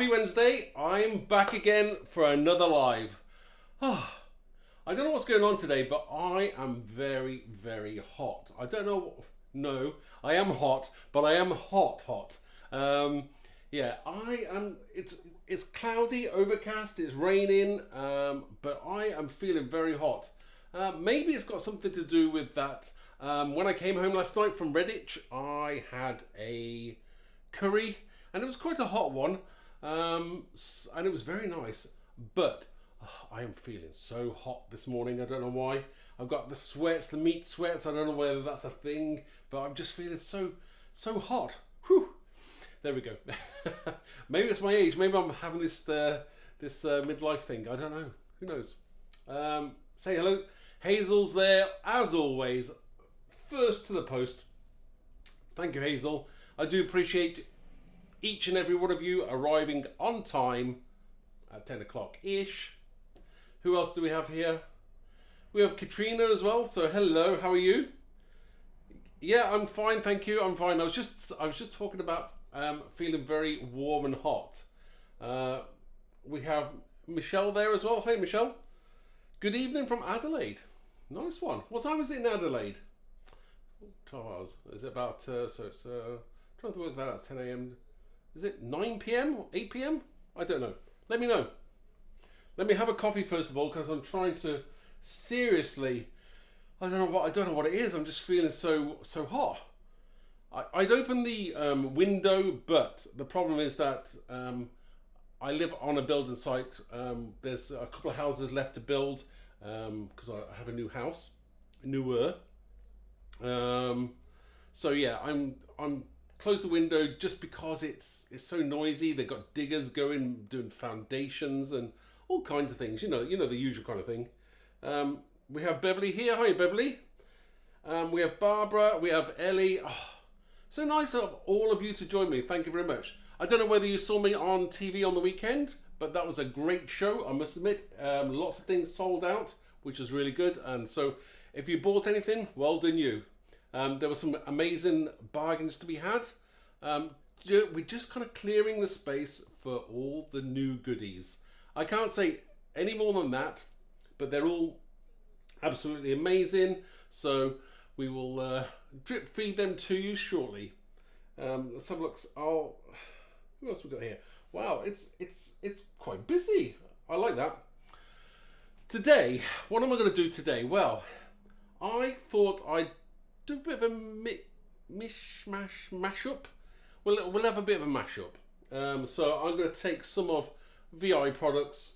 Happy Wednesday. I'm back again for another live. I don't know what's going on today, but I am very, very hot. I don't know. No, I am hot, but I am hot. Yeah, I am. It's cloudy, overcast, it's raining, but I am feeling very hot. Maybe it's got something to do with that. When I came home last night from Redditch, I had a curry, and it was quite a hot one, and it was very nice. But I am feeling so hot this morning. I don't know why. I've got the sweats, the meat sweats. I don't know whether that's a thing, but I'm just feeling so hot. Whew. There we go. Maybe it's my age. Maybe I'm having this midlife thing. I don't know. Who knows? Say hello. Hazel's there as always. First to the post. Thank you, Hazel. I do appreciate each and every one of you arriving on time at 10 o'clock ish. Who else do we have here? We have Katrina as well. So hello, how are you? Yeah, I'm fine, thank you. I'm fine. I was just talking about feeling very warm and hot. We have Michelle there as well. Hey, Michelle. Good evening from Adelaide. Nice one. What time is it in Adelaide? 12 hours. Is it about, so it's, trying to work that out, 10 a.m. Is it 9 p.m. 8 p.m.? I don't know. Let me know. Let me have a coffee first of all, because I'm trying to seriously, I don't know what it is. I'm just feeling so hot. I'd open the window, but the problem is that I live on a building site. There's a couple of houses left to build because I have a new house, newer. So yeah, I'm close the window just because it's so noisy. They've got diggers doing foundations and all kinds of things. You know the usual kind of thing. We have Beverly here. Hi, Beverly. We have Barbara. We have Ellie. Oh, so nice of all of you to join me. Thank you very much. I don't know whether you saw me on TV on the weekend, but that was a great show, I must admit. Lots of things sold out, which was really good. And so if you bought anything, well done you. There were some amazing bargains to be had. We're just kind of clearing the space for all the new goodies. I can't say any more than that, but they're all absolutely amazing. So we will drip feed them to you shortly. Let's have a look. Who else we got here? Wow, it's quite busy. I like that. Today, what am I going to do today? Well, I thought I'd do a bit of a mashup. We'll have a bit of a mashup. So I'm going to take some of VI products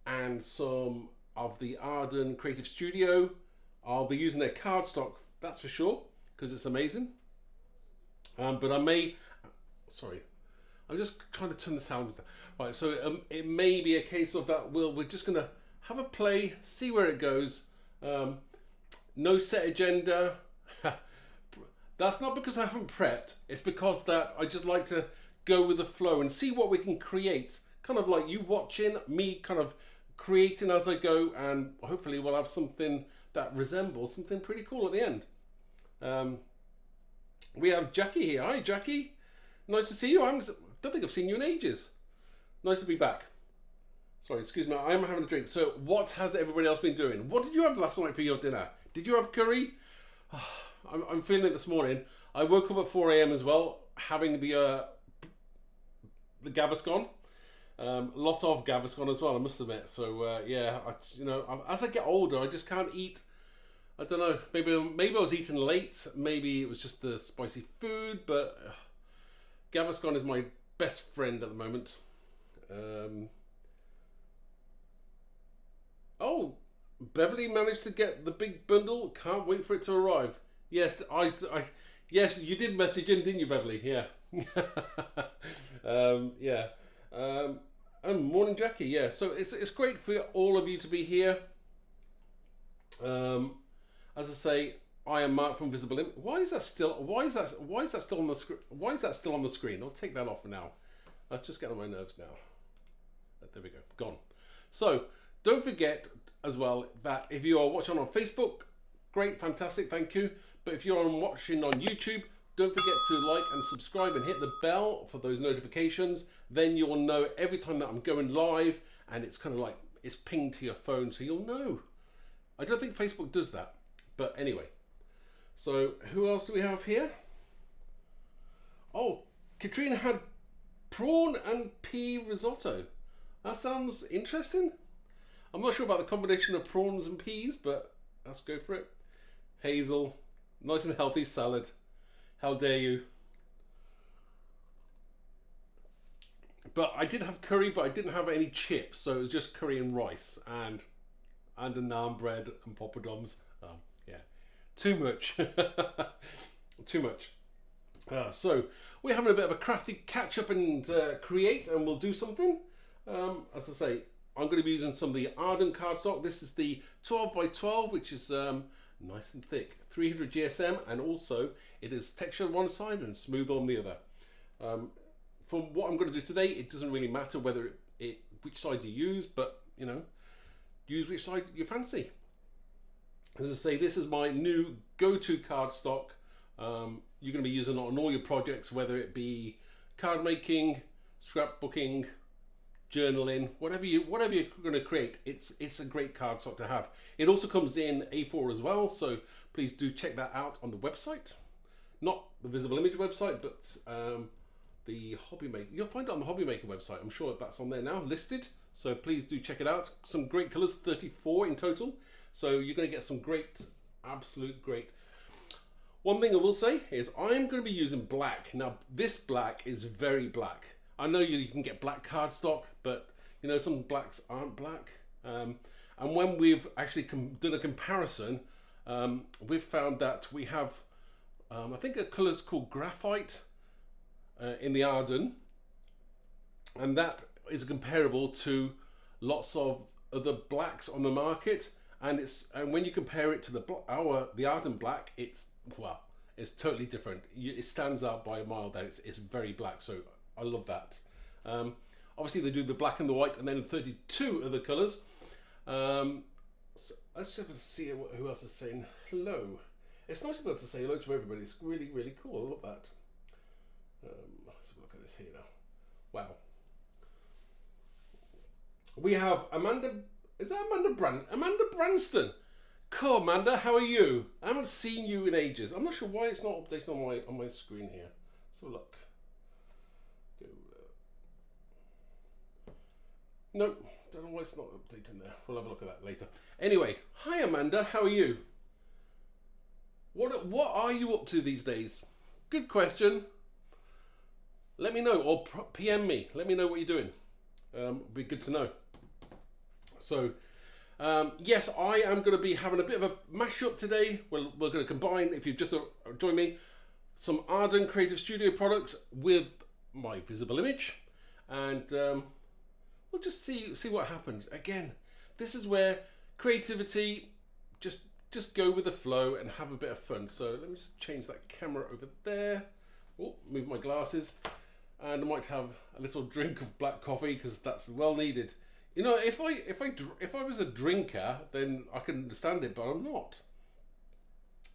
and some of the Arden Creative Studio. I'll be using their cardstock, that's for sure, because it's amazing. But I may, sorry, I'm just trying to turn the sound down. Right, so it may be a case of that we're just going to have a play, see where it goes. No set agenda. That's not because I haven't prepped. It's because that I just like to go with the flow and see what we can create. Kind of like you watching, me kind of creating as I go, and hopefully we'll have something that resembles something pretty cool at the end. We have Jackie here. Hi, Jackie. Nice to see you. I don't think I've seen you in ages. Nice to be back. Sorry, excuse me. I am having a drink. So what has everybody else been doing? What did you have last night for your dinner? Did you have curry? I'm feeling it this morning. I woke up at 4 a.m. as well, having the Gaviscon. A lot of Gaviscon as well, I must admit. So yeah, as I get older, I just can't eat. I don't know. Maybe I was eating late. Maybe it was just the spicy food. But Gaviscon is my best friend at the moment. Oh, Beverly managed to get the big bundle. Can't wait for it to arrive. Yes, yes, you did message in, didn't you, Beverly? Yeah. Yeah. And morning, Jackie. Yeah. So it's great for all of you to be here. As I say, I am Mark from Visible Imp. Why is that still on the screen? Why is that still on the screen? I'll take that off for now. That's just getting on my nerves now. There we go. Gone. So don't forget as well that if you are watching on Facebook, great, fantastic, thank you. But if you're watching on YouTube, Don't forget to like and subscribe and hit the bell for those notifications. Then you'll know every time that I'm going live, and it's kind of like it's pinged to your phone, so you'll know. I don't think Facebook does that, but anyway. So who else do we have here? Oh, Katrina had prawn and pea risotto. That sounds interesting. I'm not sure about the combination of prawns and peas, but let's go for it. Hazel, nice and healthy salad. How dare you? But I did have curry, but I didn't have any chips, so it was just curry and rice and a naan bread and poppadoms. Yeah, too much. Too much. So we're having a bit of a crafty catch up and create, and we'll do something. As I say, I'm going to be using some of the Arden cardstock. This is the 12 by 12, which is nice and thick, 300 GSM, and also it is texture on one side and smooth on the other. From what I'm going to do today, it doesn't really matter whether which side you use, but you know, use which side you fancy. As I say, this is my new go-to cardstock. You're going to be using it on all your projects, whether it be card making, scrapbooking, journaling, whatever you're going to create. It's a great cardstock to have. It also comes in A4 as well, so please do check that out on the website. Not the Visible Image website, but the Hobby Maker. You'll find it on the Hobby Maker website. I'm sure that's on there now, listed. So please do check it out. Some great colours, 34 in total. So you're going to get some great, absolute great. One thing I will say is I'm going to be using black. Now this black is very black. I know you can get black cardstock, but you know, some blacks aren't black. And when we've actually done a comparison, we've found that we have, I think a colour's called graphite in the Arden, and that is comparable to lots of other blacks on the market. And when you compare it to the Arden black, it's totally different. It stands out by a mile. That it's very black. So I love that. Obviously they do the black and the white, and then 32 other colours. So let's just see who else is saying hello. It's nice to be able to say hello to everybody. It's really, really cool. I love that. Let's have a look at this here now. Wow. We have Amanda. Is that Amanda Branston? Cool, Amanda. How are you? I haven't seen you in ages. I'm not sure why it's not updated on my screen here. Let's have a look. No, don't know why it's not updating there. We'll have a look at that later. Anyway, hi Amanda, how are you? What are you up to these days? Good question. Let me know, or PM me. Let me know what you're doing. Be good to know. So, yes, I am going to be having a bit of a mashup today. We're going to combine, if you've just joined me, some Arden Creative Studio products with my Visible Image, and we'll just see what happens. Again, this is where creativity, just go with the flow and have a bit of fun. So let me just change that camera over there. Oh, move my glasses, and I might have a little drink of black coffee because that's well needed. You know, if I was a drinker, then I can understand it, but I'm not.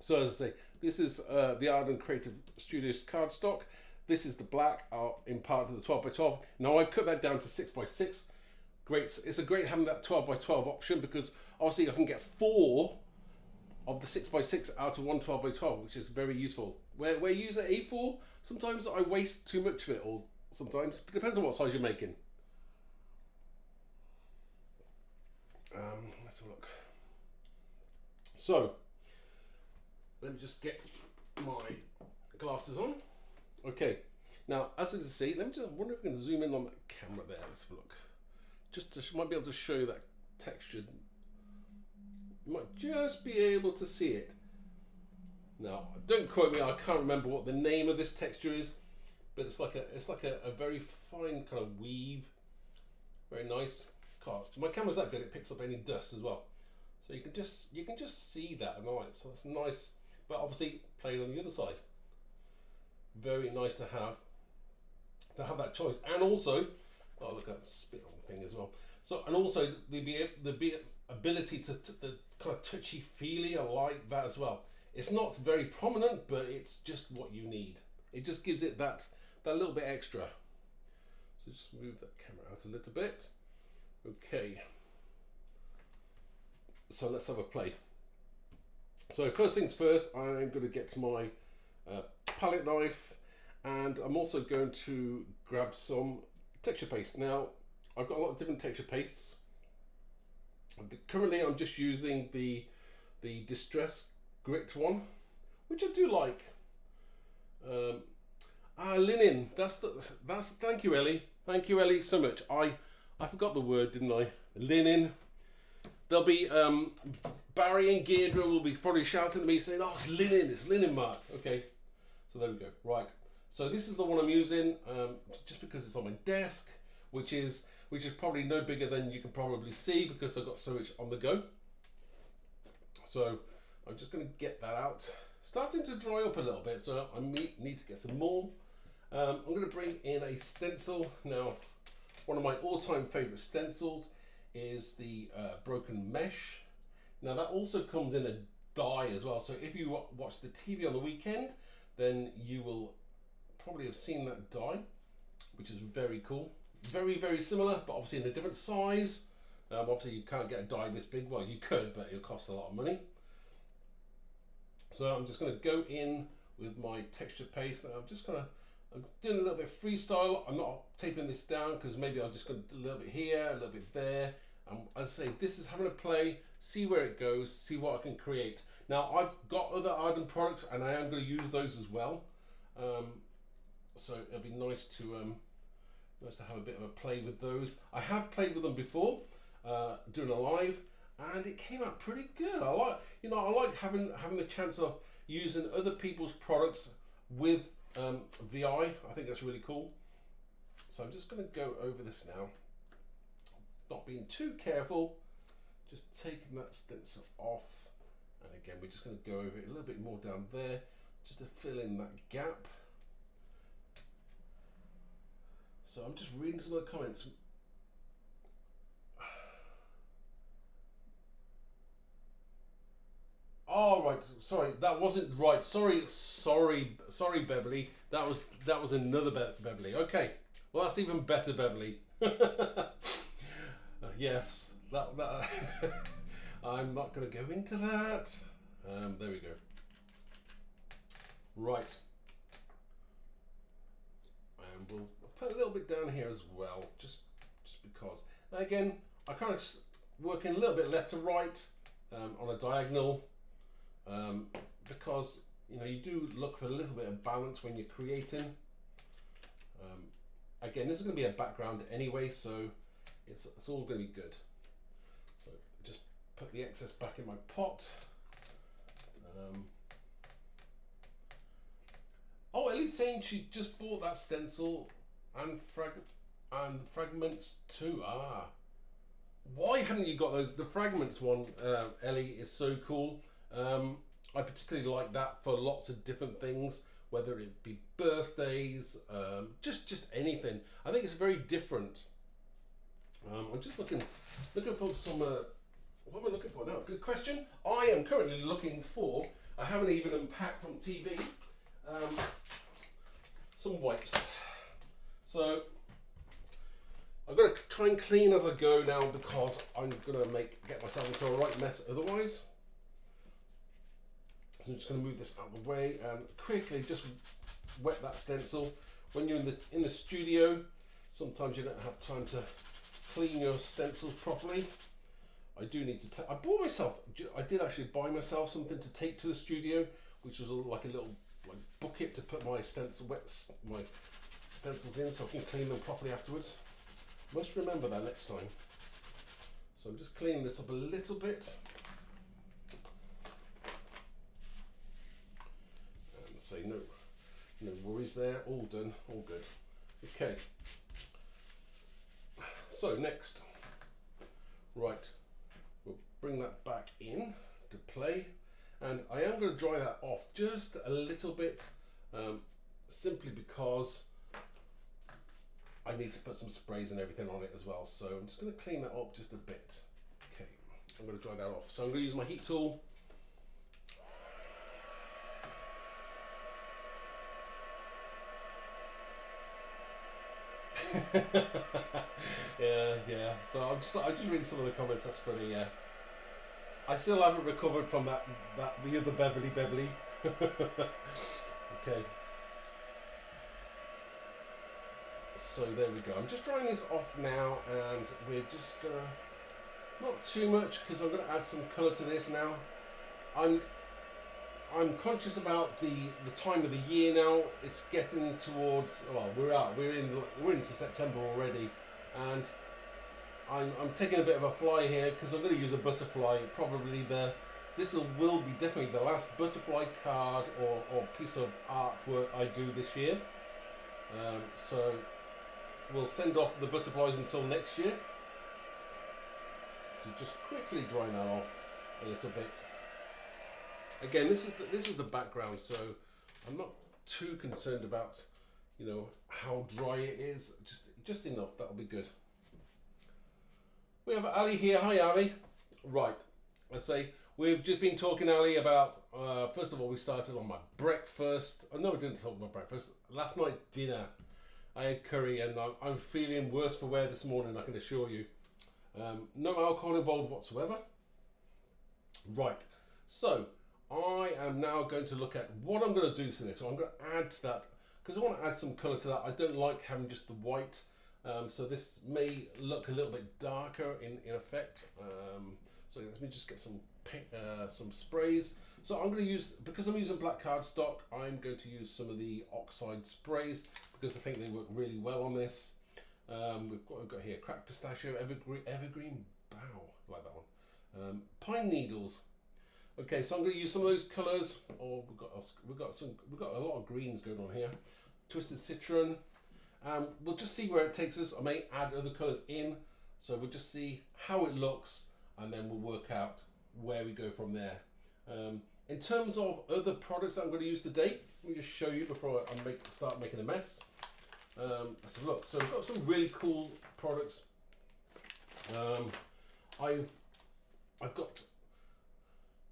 So as I say, this is the Arden Creative Studios cardstock. This is the black in part of the 12 by 12. Now I've cut that down to 6 by 6. Great, it's a great having that 12 by 12 option, because obviously I can get 4 of the 6 by 6 out of one 12 by 12, which is very useful. Where you use an A4, sometimes I waste too much of it, or sometimes it depends on what size you're making. Let's have a look. So let me just get my glasses on. Okay, now as you can see, let me just wonder if we can zoom in on that camera there. Let's have a look. Just to, might be able to show that texture. You might just be able to see it. Now, don't quote me. I can't remember what the name of this texture is, but it's like a very fine kind of weave. Very nice. God, my camera's that good; it picks up any dust as well. So you can just see that in the light. So that's nice. But obviously, playing on the other side. Very nice to have that choice, and also, oh look, I'm spit on the thing as well. So, and also the ability to the kind of touchy feely, I like that as well. It's not very prominent, but it's just what you need. It just gives it that little bit extra. So just move that camera out a little bit. Okay. So let's have a play. So first things first, I'm going to get my palette knife, and I'm also going to grab some texture paste. Now, I've got a lot of different texture pastes. Currently, I'm just using the Distress Grit one, which I do like. Linen. Thank you, Ellie. Thank you, Ellie, so much. I forgot the word, didn't I? Linen. There'll be Barry and Deirdre will be probably shouting at me saying, "Oh, it's linen, Mark." Okay, so there we go. Right. So this is the one I'm using, just because it's on my desk, which is probably no bigger than you can probably see because I've got so much on the go. So I'm just going to get that out. Starting to dry up a little bit, so I need to get some more. I'm going to bring in a stencil. Now, one of my all-time favorite stencils is the Broken Mesh. Now that also comes in a dye as well, so if you watch the TV on the weekend, then you will probably have seen that dye, which is very cool. Very, very similar, but obviously in a different size. Obviously you can't get a dye this big. Well, you could, but it'll cost a lot of money. So I'm just going to go in with my texture paste. I'm doing a little bit of freestyle. I'm not taping this down because maybe I'm just going to do a little bit here, a little bit there. As I say, this is having a play, see where it goes, see what I can create. Now I've got other Arden products and I am going to use those as well. So it'll be nice to have a bit of a play with those. I have played with them before, doing a live, and it came out pretty good. I like having the chance of using other people's products with VI. I think that's really cool. So I'm just going to go over this now, not being too careful, just taking that stencil off, and again we're just going to go over it a little bit more down there, just to fill in that gap. So I'm just reading some of the comments. Oh right, sorry, that wasn't right. Sorry, Beverly. That was another Beverly. Okay, well that's even better, Beverly. Yes, that I'm not going to go into that. There we go. Right, and we'll put a little bit down here as well, just because. Now again, I kind of working a little bit left to right on a diagonal. Because you do look for a little bit of balance when you're creating. Again, this is going to be a background anyway, so it's all going to be good. So just put the excess back in my pot. Oh, Ellie's saying she just bought that stencil and fragments too. Why hadn't you got those? The fragments one, Ellie, is so cool. I particularly like that for lots of different things, whether it be birthdays, just anything. I think it's very different. I'm just looking for some. What am I looking for now? Good question. I am currently looking for. I haven't even unpacked from TV. Some wipes. So I've got to try and clean as I go now because I'm gonna get myself into a right mess otherwise. So I'm just going to move this out of the way and quickly just wet that stencil. When you're in the studio, sometimes you don't have time to clean your stencils properly. I do need to. I did actually buy myself something to take to the studio, which was like a little bucket to put my stencils in, so I can clean them properly afterwards. Must remember that next time. So I'm just cleaning this up a little bit. So no worries there, all done, all good. Okay, so next, right, we'll bring that back in to play, and I am going to dry that off just a little bit, simply because I need to put some sprays and everything on it as well, so I'm just going to clean that up just a bit. Okay, I'm going to dry that off, so I'm going to use my heat tool. Yeah. So I'm just reading some of the comments. That's funny. Yeah. I still haven't recovered from the other Beverly. Okay. So there we go. I'm just drying this off now, and we're just gonna not too much because I'm gonna add some colour to this now. I'm conscious about the time of the year now. It's getting towards, well, we're into September already, and I'm taking a bit of a fly here because I'm going to use a butterfly. Probably this will be definitely the last butterfly card or piece of artwork I do this year. So we'll send off the butterflies until next year. So just quickly drying that off a little bit. Again, this is the background, so I'm not too concerned about, you know, how dry it is. Just enough. That'll be good. We have Ali here. Hi, Ali. Right. I say we've just been talking, Ali, about. First of all, we started on my breakfast. Oh, no, I didn't talk about breakfast. Last night's dinner, I had curry, and I'm feeling worse for wear this morning. I can assure you. No alcohol involved whatsoever. Right. So I am now going to look at what I'm going to do to this. So I'm going to add to that because I want to add some colour to that. I don't like having just the white, so this may look a little bit darker in effect. So let me just get some paint, some sprays. So I'm going to use, because I'm using black cardstock, I'm going to use some of the oxide sprays because I think they work really well on this. We've got here cracked pistachio, evergreen bough, like that one. Pine needles. Okay, so I'm going to use some of those colours. Oh, we've got a lot of greens going on here. Twisted citron. We'll just see where it takes us. I may add other colours in, so we'll just see how it looks, and then we'll work out where we go from there. In terms of other products that I'm going to use today, let me just show you before I start making a mess. Let's have a look. So we've got some really cool products. I've got.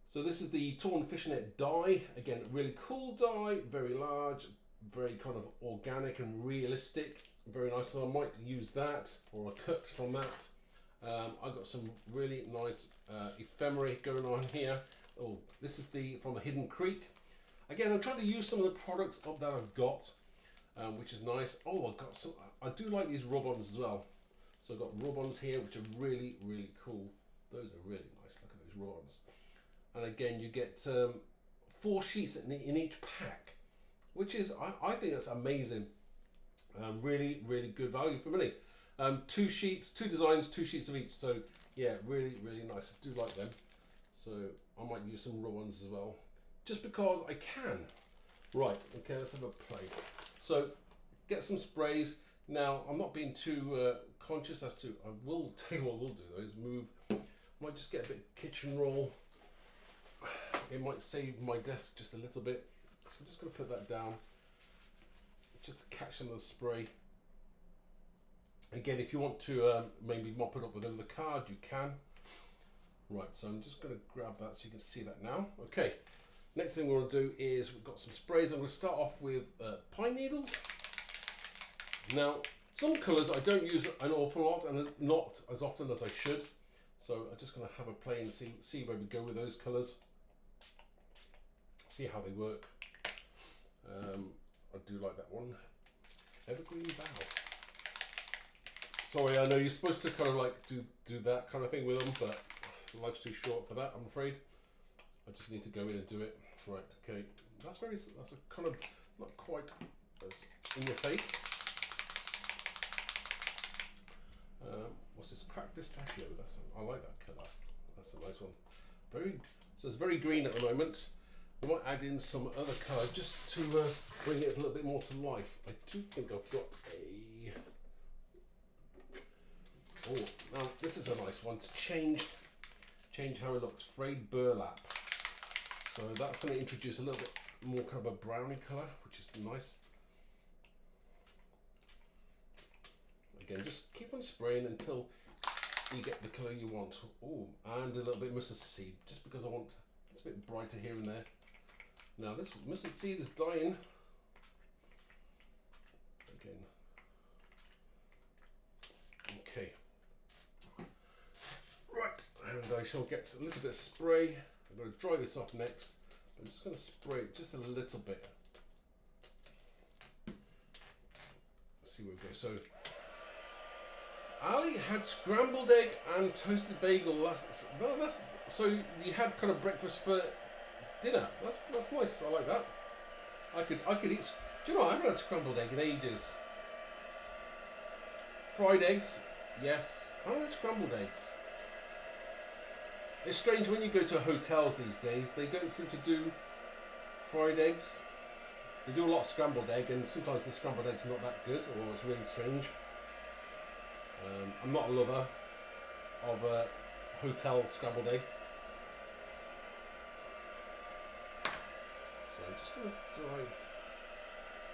So this is the torn fishnet die. Again, really cool die, very large, very kind of organic and realistic. Very nice. So I might use that or a cut from that. I've got some really nice ephemera going on here. Oh, this is from the Hidden Creek. Again, I'm trying to use some of the products that I've got, which is nice. Oh, I've got some. I do like these rub-ons as well. So I've got rub-ons here, which are really, really cool. Those are really nice. Look at those rub-ons. And again, you get 4 sheets in each pack, which is, I think that's amazing. Really, really good value for money. 2 sheets, 2 designs, 2 sheets of each. So yeah, really, really nice. I do like them. So I might use some raw ones as well, just because I can. Right, okay, let's have a play. So get some sprays. Now, I'm not being too conscious as to, I will tell you what we'll do though, is move, might just get a bit of kitchen roll. It might save my desk just a little bit. So I'm just going to put that down just to catch some of the spray. Again, if you want to maybe mop it up with another card, you can. Right, so I'm just going to grab that so you can see that now. Okay, next thing we're going to do is we've got some sprays. I'm going to start off with pine needles. Now, some colours I don't use an awful lot and not as often as I should. So I'm just going to have a play and see where we go with those colours. See how they work. I do like that one. Evergreen bough. Sorry, I know you're supposed to kind of like do that kind of thing with them, but life's too short for that, I'm afraid. I just need to go in and do it. Right, okay. That's a kind of not quite as in your face. What's this? Cracked pistachio. I like that colour. That's a nice one. So it's very green at the moment. We might add in some other colour just to bring it a little bit more to life. I do think I've got a. Oh, now this is a nice one to change how it looks. Frayed burlap. So that's going to introduce a little bit more kind of a brownie colour, which is nice. Again, just keep on spraying until you get the colour you want. Oh, and a little bit of mustard seed, just because I want it's a bit brighter here and there. Now this mustard seed is dying. Again, And I shall get a little bit of spray. I'm going to dry this off next. I'm just going to spray it just a little bit. Let's see where we go. So Ali had scrambled egg and toasted bagel last. So you had kind of breakfast for dinner. That's nice. I like that. I could eat. Do you know, I haven't had scrambled egg in ages. Fried eggs, yes. I haven't had scrambled eggs. It's strange when you go to hotels these days, they don't seem to do fried eggs. They do a lot of scrambled egg, and sometimes the scrambled eggs are not that good, or it's really strange. I'm not a lover of a hotel scrambled egg. So I'm just going to dry.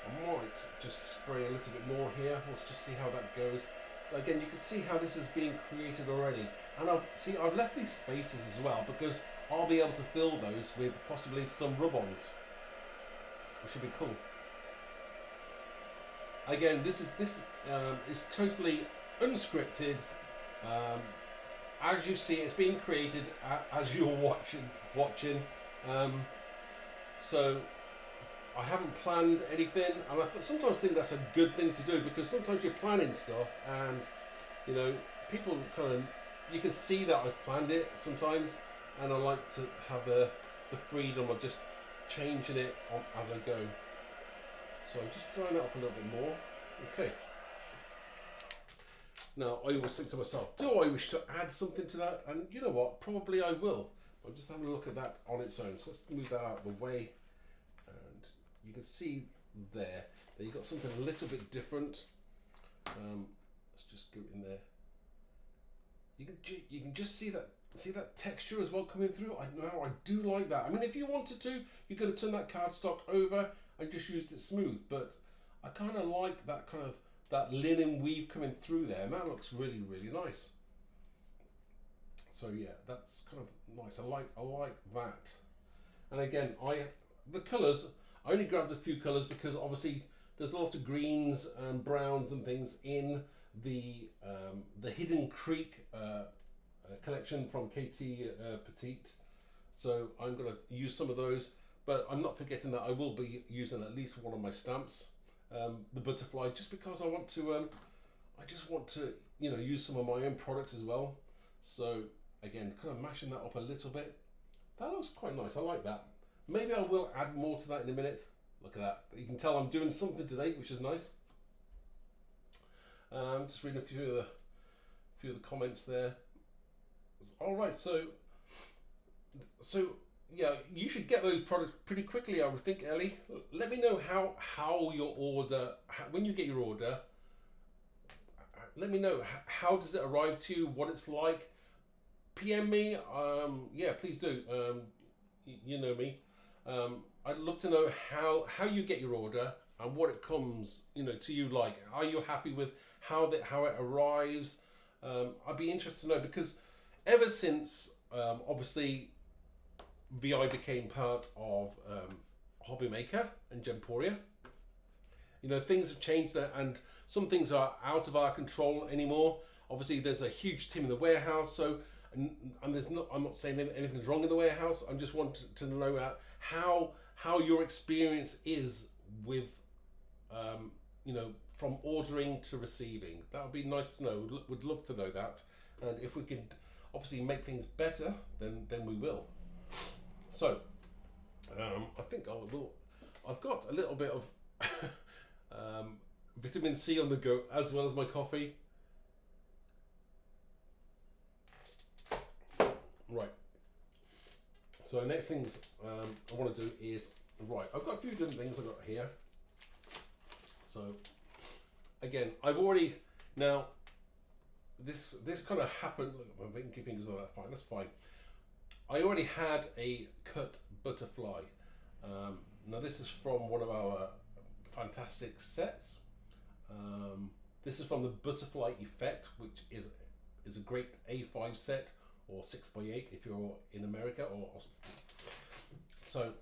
I might just spray a little bit more here. Let's just see how that goes. Again, you can see how this is being created already. And I've left these spaces as well because I'll be able to fill those with possibly some rub-ons, which should be cool. Again, this is totally unscripted. As you see, it's being created as you're watching. So I haven't planned anything, and I sometimes think that's a good thing to do, because sometimes you're planning stuff and, you know, people kind of, you can see that I've planned it sometimes, and I like to have the freedom of just changing it as I go. So I'm just drying that off a little bit more. Okay. Now I always think to myself, do I wish to add something to that? And you know what? Probably I will. I'm just having a look at that on its own. So let's move that out of the way. You can see there that you've got something a little bit different. Let's just go in there. You can just see that texture as well coming through. I do like that. I mean, if you wanted to, you could have turned that cardstock over and just used it smooth. But I kind of like that linen weave coming through there, and that looks really, really nice. So yeah, that's kind of nice. I like that. And again, the colours. I only grabbed a few colours because obviously there's a lot of greens and browns and things in the Hidden Creek collection from Katie Petite. So I'm going to use some of those, but I'm not forgetting that I will be using at least one of my stamps, the butterfly, just because I want to. I just want to, you know, use some of my own products as well. So again, kind of mashing that up a little bit. That looks quite nice. I like that. Maybe I will add more to that in a minute. Look at that. You can tell I'm doing something today, which is nice. Just reading a few of the comments there. All right, so yeah, you should get those products pretty quickly, I would think, Ellie. Let me know how your order, when you get your order, let me know how does it arrive to you, what it's like. PM me. Yeah, please do. You know me. I'd love to know how you get your order and what it comes, you know, to you like. Are you happy with how it arrives? I'd be interested to know, because ever since obviously VI became part of Hobby Maker and Gemporia, you know, things have changed there, and some things are out of our control anymore. Obviously, there's a huge team in the warehouse, so. And there's not. I'm not saying anything's wrong in the warehouse. I just want to know how your experience is with, you know, from ordering to receiving. That would be nice to know. Would love to know that. And if we can, obviously, make things better, then we will. So, I think I will. I've got a little bit of vitamin C on the go, as well as my coffee. Right, so next things I want to do is, right, I've got a few different things I've got here. So again, I've already, now this kind of happened, look, I'm making fingers on that, that's fine. I already had a cut butterfly. Now this is from one of our fantastic sets. This is from the Butterfly Effect, which is a great A5 set, or 6x8 if you're in America, or so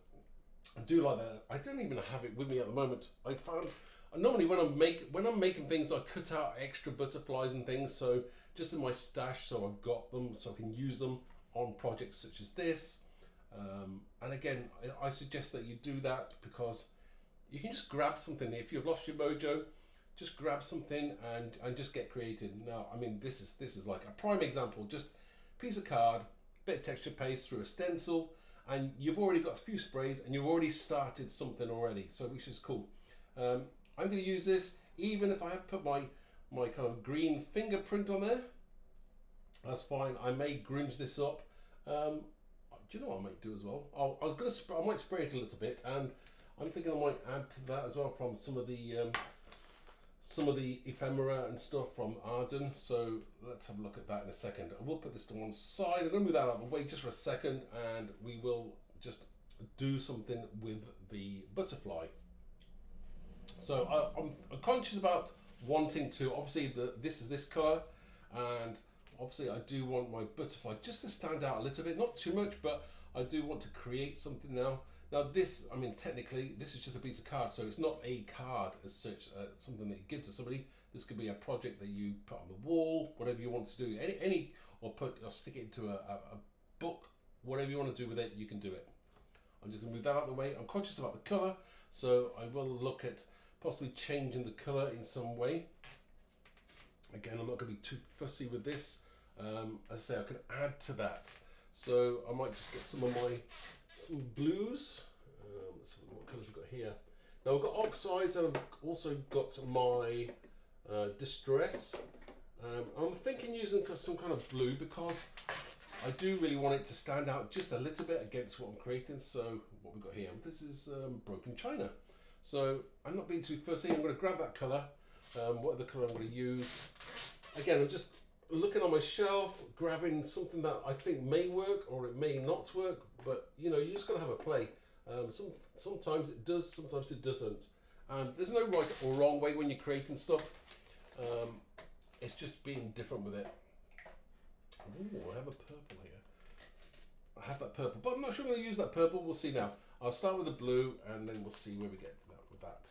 I do like that. I don't even have it with me at the moment. I found normally when I'm making things, I cut out extra butterflies and things, so just in my stash, so I've got them so I can use them on projects such as this. And again, I suggest that you do that because you can just grab something. If you've lost your mojo, just grab something and just get creative. Now, I mean, this is like a prime example. Just piece of card, bit of texture paste through a stencil, and you've already got a few sprays and you've already started something already. So which is cool. I'm going to use this even if I have put my kind of green fingerprint on there. That's fine. I may grunge this up. Do you know what I might do as well? I might spray it a little bit, and I'm thinking I might add to that as well from some of the ephemera and stuff from Arden. So let's have a look at that in a second. I will put this to one side. I'm going to move that out of the way just for a second, and we will just do something with the butterfly. So I'm conscious about wanting to, obviously this is this colour, and obviously I do want my butterfly just to stand out a little bit, not too much, but I do want to create something now. Now this, I mean, technically this is just a piece of card, so it's not a card as such, something that you give to somebody. This could be a project that you put on the wall, whatever you want to do, or stick it into a book, whatever you want to do with it, you can do it. I'm just going to move that out of the way. I'm conscious about the colour, so I will look at possibly changing the colour in some way. Again, I'm not going to be too fussy with this. As I say, I can add to that. So I might just get some blues. Let's see what colours we've got here. Now we've got oxides, and I've also got my distress. I'm thinking using some kind of blue because I do really want it to stand out just a little bit against what I'm creating. So what we've got here, this is broken china. So I'm not being too fussy. I'm going to grab that colour. What other colour I'm going to use? Again, I'm just looking on my shelf, grabbing something that I think may work or it may not work, but you know, you just got to have a play. Sometimes it does, sometimes it doesn't. There's no right or wrong way when you're creating stuff. It's just being different with it. Ooh, I have a purple here. I have that purple, but I'm not sure I'm going to use that purple. We'll see now. I'll start with the blue, and then we'll see where we get to that with that.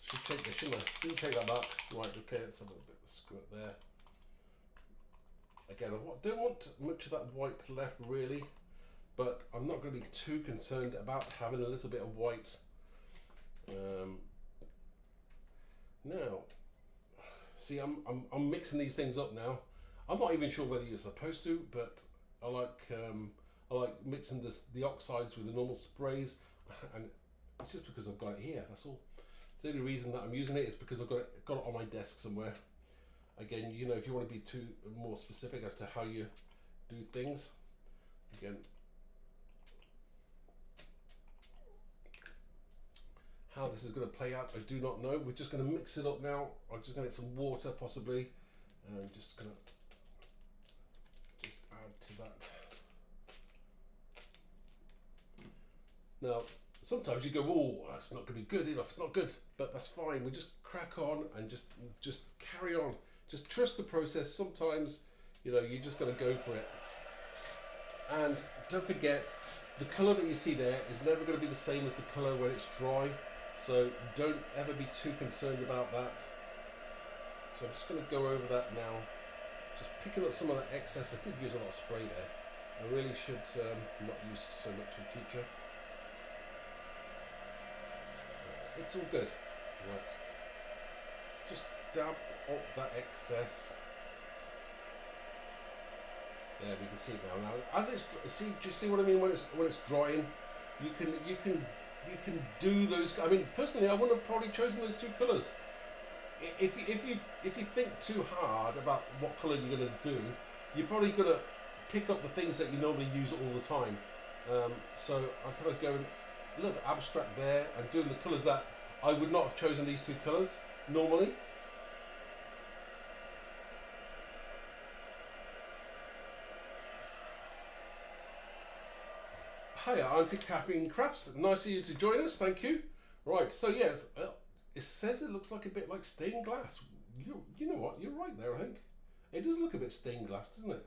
Should take this, shouldn't I? Didn't take that back. Right, okay, let's have a bit of a squirt there. Again, I don't want much of that white left really, but I'm not going to be too concerned about having a little bit of white. Now, see, I'm mixing these things up now. I'm not even sure whether you're supposed to, but I like mixing the oxides with the normal sprays, and it's just because I've got it here. That's all. The only reason that I'm using it is because I've got it on my desk somewhere. Again, you know, if you want to be more specific as to how you do things, again, how this is going to play out, I do not know. We're just going to mix it up now. I'm just going to get some water possibly, and just going to add to that. Now, sometimes you go, oh, that's not going to be good enough. It's not good, but that's fine. We just crack on and just carry on. Just trust the process. Sometimes, you know, you just got to go for it. And don't forget, the colour that you see there is never going to be the same as the colour when it's dry. So don't ever be too concerned about that. So I'm just going to go over that now. Just picking up some of that excess. I did use a lot of spray there. I really should not use so much in future. It's all good. Right. Just dab up that excess. There, we can see it now. Now, as it's do you see what I mean? When it's drying, you can do those. I mean, personally, I wouldn't have probably chosen those two colours. If you think too hard about what colour you're going to do, you're probably going to pick up the things that you normally use all the time. So I'm kind of going a little bit abstract there and doing the colours that I would not have chosen these two colours normally. Hiya, Auntie Caffeine Crafts. Nice of you to join us. Thank you. Right, so yes, it says it looks like a bit like stained glass. You know what? You're right there, I think. It does look a bit stained glass, doesn't it?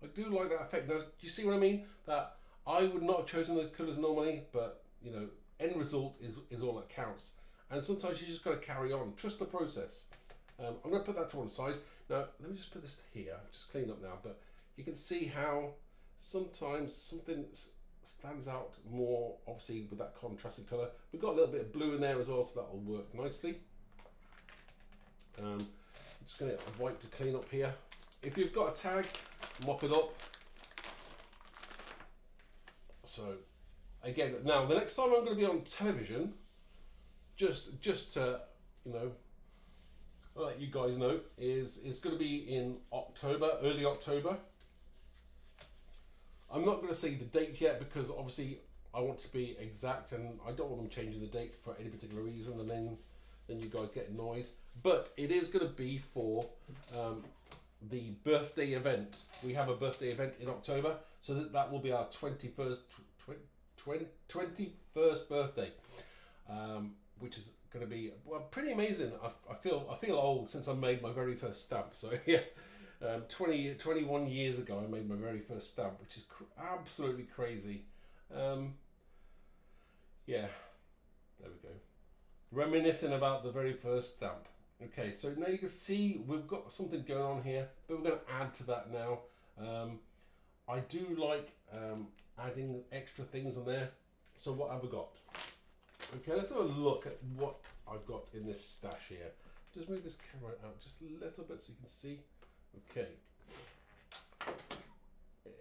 I do like that effect. Now, do you see what I mean? That I would not have chosen those colours normally, but you know, end result is all that counts. And sometimes you just got to carry on. Trust the process. I'm going to put that to one side. Now, let me just put this here. Just clean up now, but you can see how sometimes something stands out more, obviously with that contrasting colour. We've got a little bit of blue in there as well, so that will work nicely. I'm just going to wipe to clean up here. If you've got a tag, mop it up. So again, now the next time I'm going to be on television, just to, you know, I'll let you guys know, is it's going to be in October, early October. I'm not going to say the date yet because obviously I want to be exact and I don't want them changing the date for any particular reason and then you guys get annoyed. But it is going to be for the birthday event. We have a birthday event in October, so that will be our 21st birthday, which is going to be, well, pretty amazing. I feel old since I made my very first stamp. So yeah, 21 years ago I made my very first stamp, which is absolutely crazy. Yeah, there we go. Reminiscing about the very first stamp. Okay, so now you can see we've got something going on here, but we're going to add to that now. I do like adding extra things on there. So what have we got? Okay, let's have a look at what I've got in this stash here. Just move this camera out just a little bit so you can see. Okay.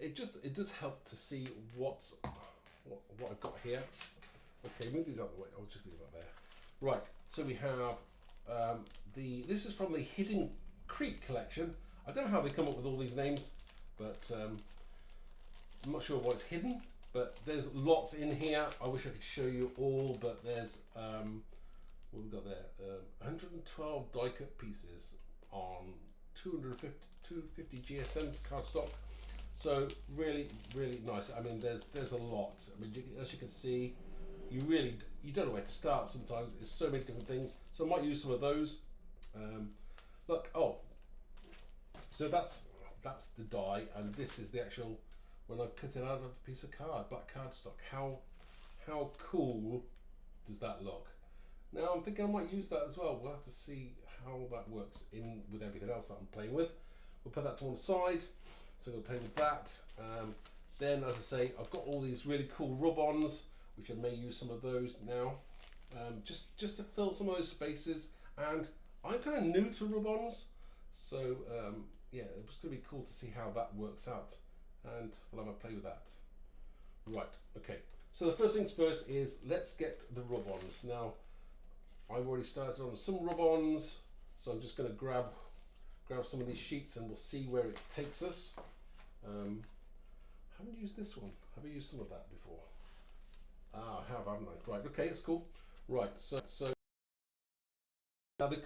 It does help to see what I've got here. Okay, move these out of the way. I'll just leave that there. Right. So we have this is from the Hidden Creek collection. I don't know how they come up with all these names, but I'm not sure why it's hidden. But there's lots in here. I wish I could show you all, but there's what we've got there. 112 die cut pieces on 250 GSM cardstock. So really nice. I mean, there's a lot. I mean, as you can see, you don't know where to start sometimes. It's so many different things. So I might use some of those. Look, oh, so that's the die, and this is the actual, when I've cut it out of a piece of black cardstock. How cool does that look? Now I'm thinking I might use that as well. We'll have to see how that works in with everything else that I'm playing with. We'll put that to one side. So I'm going to play with that. Then, as I say, I've got all these really cool rub-ons, which I may use some of those now, just to fill some of those spaces. And I'm kind of new to rub-ons, so yeah, it's going to be cool to see how that works out. And we'll have a play with that. Right, okay. So the first things first is let's get the rub-ons. Now, I've already started on some rub-ons, so I'm just going to grab some of these sheets and we'll see where it takes us. Haven't used this one. Have I used some of that before? Ah, I have, haven't I? Right, okay, it's cool. Right, so now the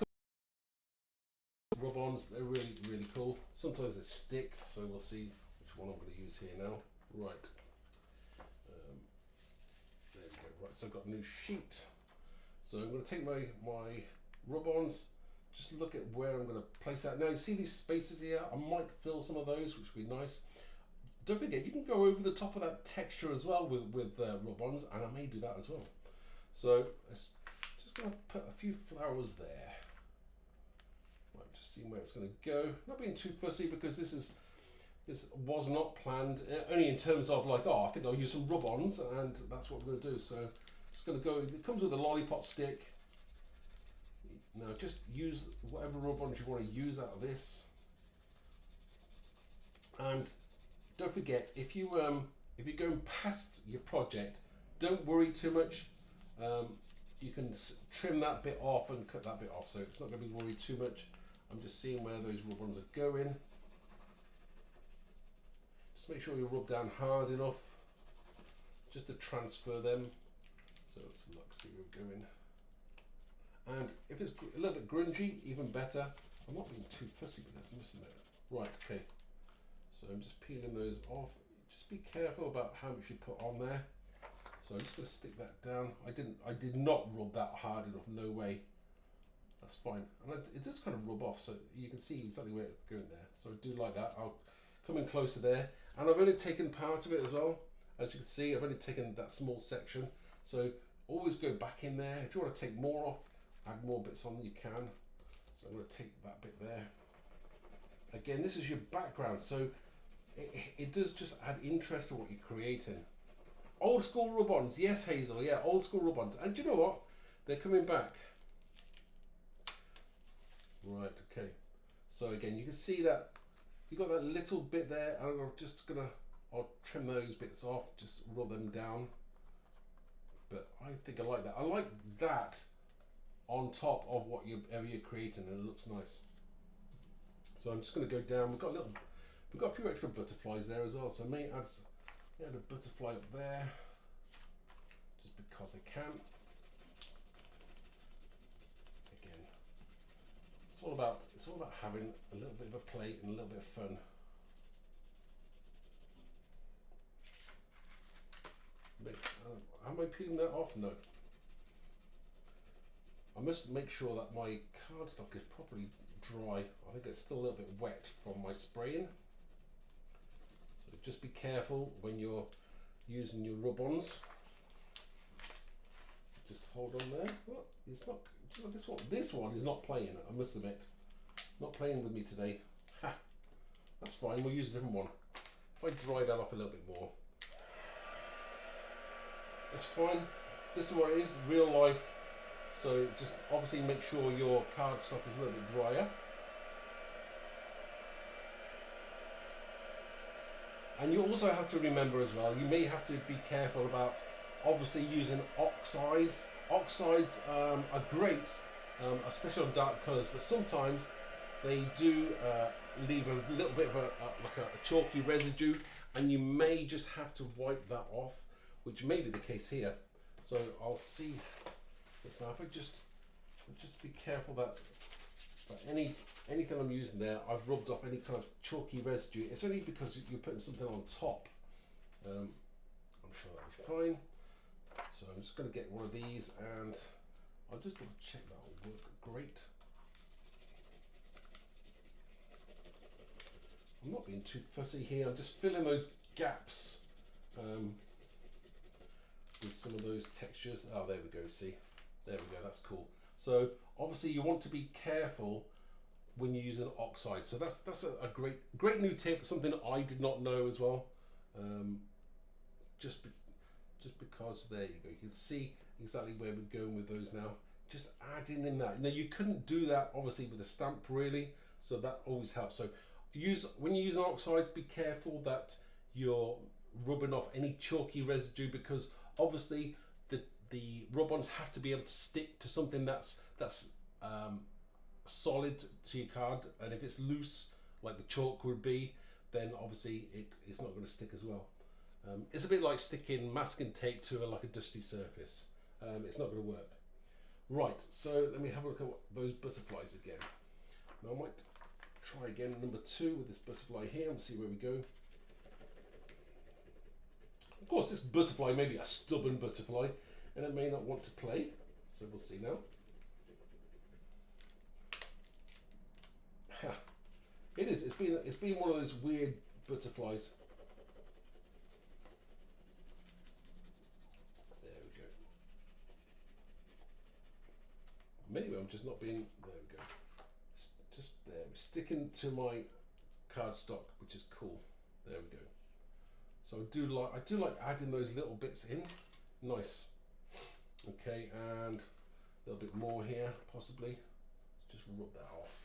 rub-ons, they're really cool. Sometimes they stick, so we'll see which one I'm going to use here now. Right. There we go. Right, so I've got a new sheet. So I'm going to take my rub-ons, just look at where I'm going to place that. Now you see these spaces here, I might fill some of those, which would be nice. Don't forget, you can go over the top of that texture as well with rub-ons, and I may do that as well. So let's just going to put a few flowers there. Right, just seeing where it's going to go. Not being too fussy because this was not planned, only in terms of like, oh, I think I'll use some rub-ons, and that's what we're going to do. So just going to go. It comes with a lollipop stick. Now just use whatever rub-ons you want to use out of this. And don't forget, if you're going past your project, don't worry too much. You can trim that bit off and cut that bit off, so it's not going to be worried too much. I'm just seeing where those rub-ons are going. Just make sure you rub down hard enough just to transfer them. So let's look, see where we're going. And if it's a little bit grungy, even better. I'm not being too fussy with this, mustn't it? Right, okay. So I'm just peeling those off. Just be careful about how much you put on there. So I'm just going to stick that down. I did not rub that hard enough, no way. That's fine. And it does kind of rub off, so you can see exactly where it's going there. So I do like that. I'll come in closer there. And I've only taken part of it as well. As you can see, I've only taken that small section. So always go back in there. If you want to take more off, add more bits on, you can. So I'm going to take that bit there. Again, this is your background, so it does just add interest to what you're creating. Old school rub-ons, yes Hazel, yeah, old school rub-ons. And do you know what? They're coming back. Right, okay. So again, you can see that you got that little bit there, and I'm just gonna, I'll trim those bits off, just rub them down. But I think I like that. I like that on top of whatever you're creating, and it looks nice. So I'm just gonna go down. We've got a few extra butterflies there as well, so I may add a butterfly up there, just because I can. Again, it's all about having a little bit of a play and a little bit of fun. Am I peeling that off? No. I must make sure that my cardstock is properly dry. I think it's still a little bit wet from my spraying. So just be careful when you're using your rub-ons. Just hold on there. Well, it's not. This one is not playing. I must admit, not playing with me today. Ha! That's fine. We'll use a different one. If I dry that off a little bit more, it's fine. This is what it is, real life. So just obviously make sure your cardstock is a little bit drier. And you also have to remember as well, you may have to be careful about obviously using oxides. Oxides are great, especially on dark colours, but sometimes they do leave a little bit of like a chalky residue, and you may just have to wipe that off, which may be the case here. So I'll see this now. If I just be careful that anything I'm using there, I've rubbed off any kind of chalky residue. It's only because you're putting something on top. I'm sure that'll be fine. So I'm just going to get one of these, and I'll just double check that will work great. I'm not being too fussy here. I'm just filling those gaps with some of those textures. Oh, there we go. See, there we go. That's cool. So obviously you want to be careful when you're using oxide. So that's a great new tip. Something I did not know as well. Just because there you go. You can see exactly where we're going with those now. Just adding in that. Now you couldn't do that obviously with a stamp really. So that always helps. So when you use an oxide, be careful that you're rubbing off any chalky residue, because obviously the rub-ons have to be able to stick to something that's solid to your card, and if it's loose like the chalk would be, then obviously it's not going to stick as well. It's a bit like sticking masking tape to like a dusty surface. It's not going to work. Right, so let me have a look at those butterflies again. Now I might try again number 2 with this butterfly here and see where we go. Of course, this butterfly may be a stubborn butterfly and it may not want to play, so we'll see now. It is. It's been one of those weird butterflies. There we go. Maybe I'm just not being. There we go. Just there. Sticking to my cardstock, which is cool. There we go. So I do like adding those little bits in. Nice. Okay, and a little bit more here, possibly. Just rub that off.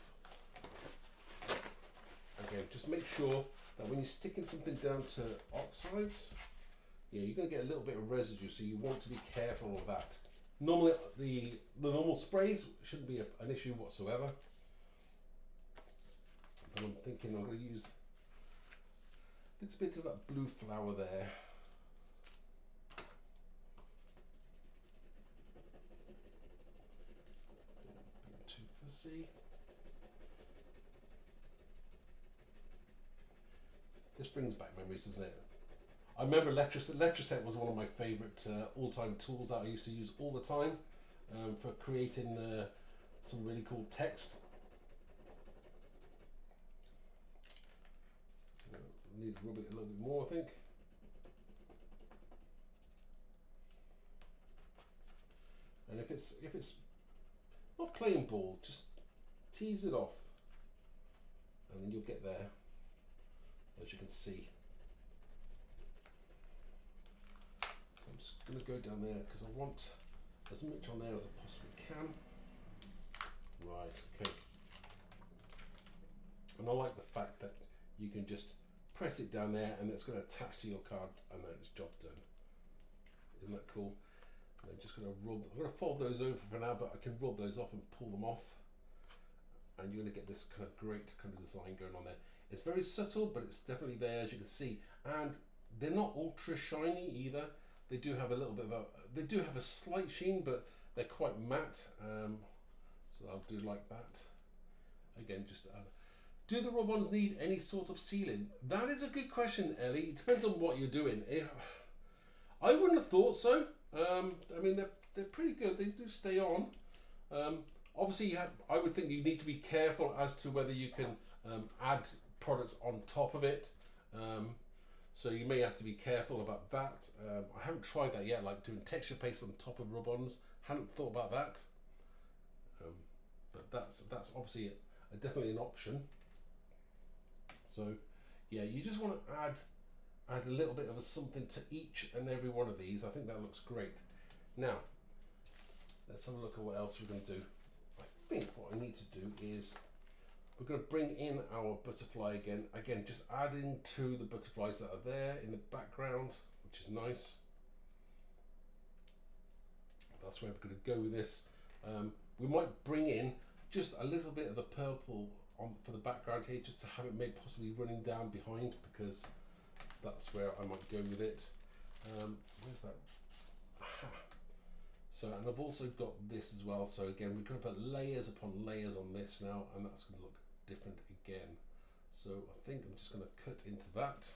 Again, just make sure that when you're sticking something down to oxides, yeah, you're going to get a little bit of residue, so you want to be careful of that. Normally, the normal sprays shouldn't be an issue whatsoever. But I'm thinking I'm going to use a little bit of that blue flower there. Don't be too fussy. This brings back memories, doesn't it? I remember Letraset was one of my favourite all-time tools that I used to use all the time for creating some really cool text. Need to rub it a little bit more, I think. And if it's not playing ball, just tease it off, and then you'll get there. as you can see. So I'm just going to go down there because I want as much on there as I possibly can. Right, okay. And I like the fact that you can just press it down there and it's going to attach to your card and then it's job done. Isn't that cool? I'm just going to rub, I'm going to fold those over for now, but I can rub those off and pull them off. And you're going to get this kind of great kind of design going on there. It's very subtle, but it's definitely there, as you can see. And they're not ultra shiny either. They do have a little bit of a, they do have a slight sheen, but they're quite matte. So I'll do like that. Again, just do the rub-ons need any sort of sealing? That is a good question, Ellie. It depends on what you're doing. I wouldn't have thought so. I mean, they're pretty good. They do stay on. Obviously, I would think you need to be careful as to whether you can add products on top of it. So you may have to be careful about that. I haven't tried that yet, like doing texture paste on top of rub-ons. Hadn't thought about that. But that's obviously definitely an option. So yeah, you just want to add a little bit of something to each and every one of these. I think that looks great. Now, let's have a look at what else we're going to do. I think what I need to do is we're going to bring in our butterfly again. Again, just adding to the butterflies that are there in the background, which is nice. That's where we're going to go with this. We might bring in just a little bit of the purple on for the background here, just to have it made possibly running down behind, because that's where I might go with it. Where's that? Aha. So, and I've also got this as well. So again, we're going to put layers upon layers on this now, and that's going to look different again. So I think I'm just going to cut into that.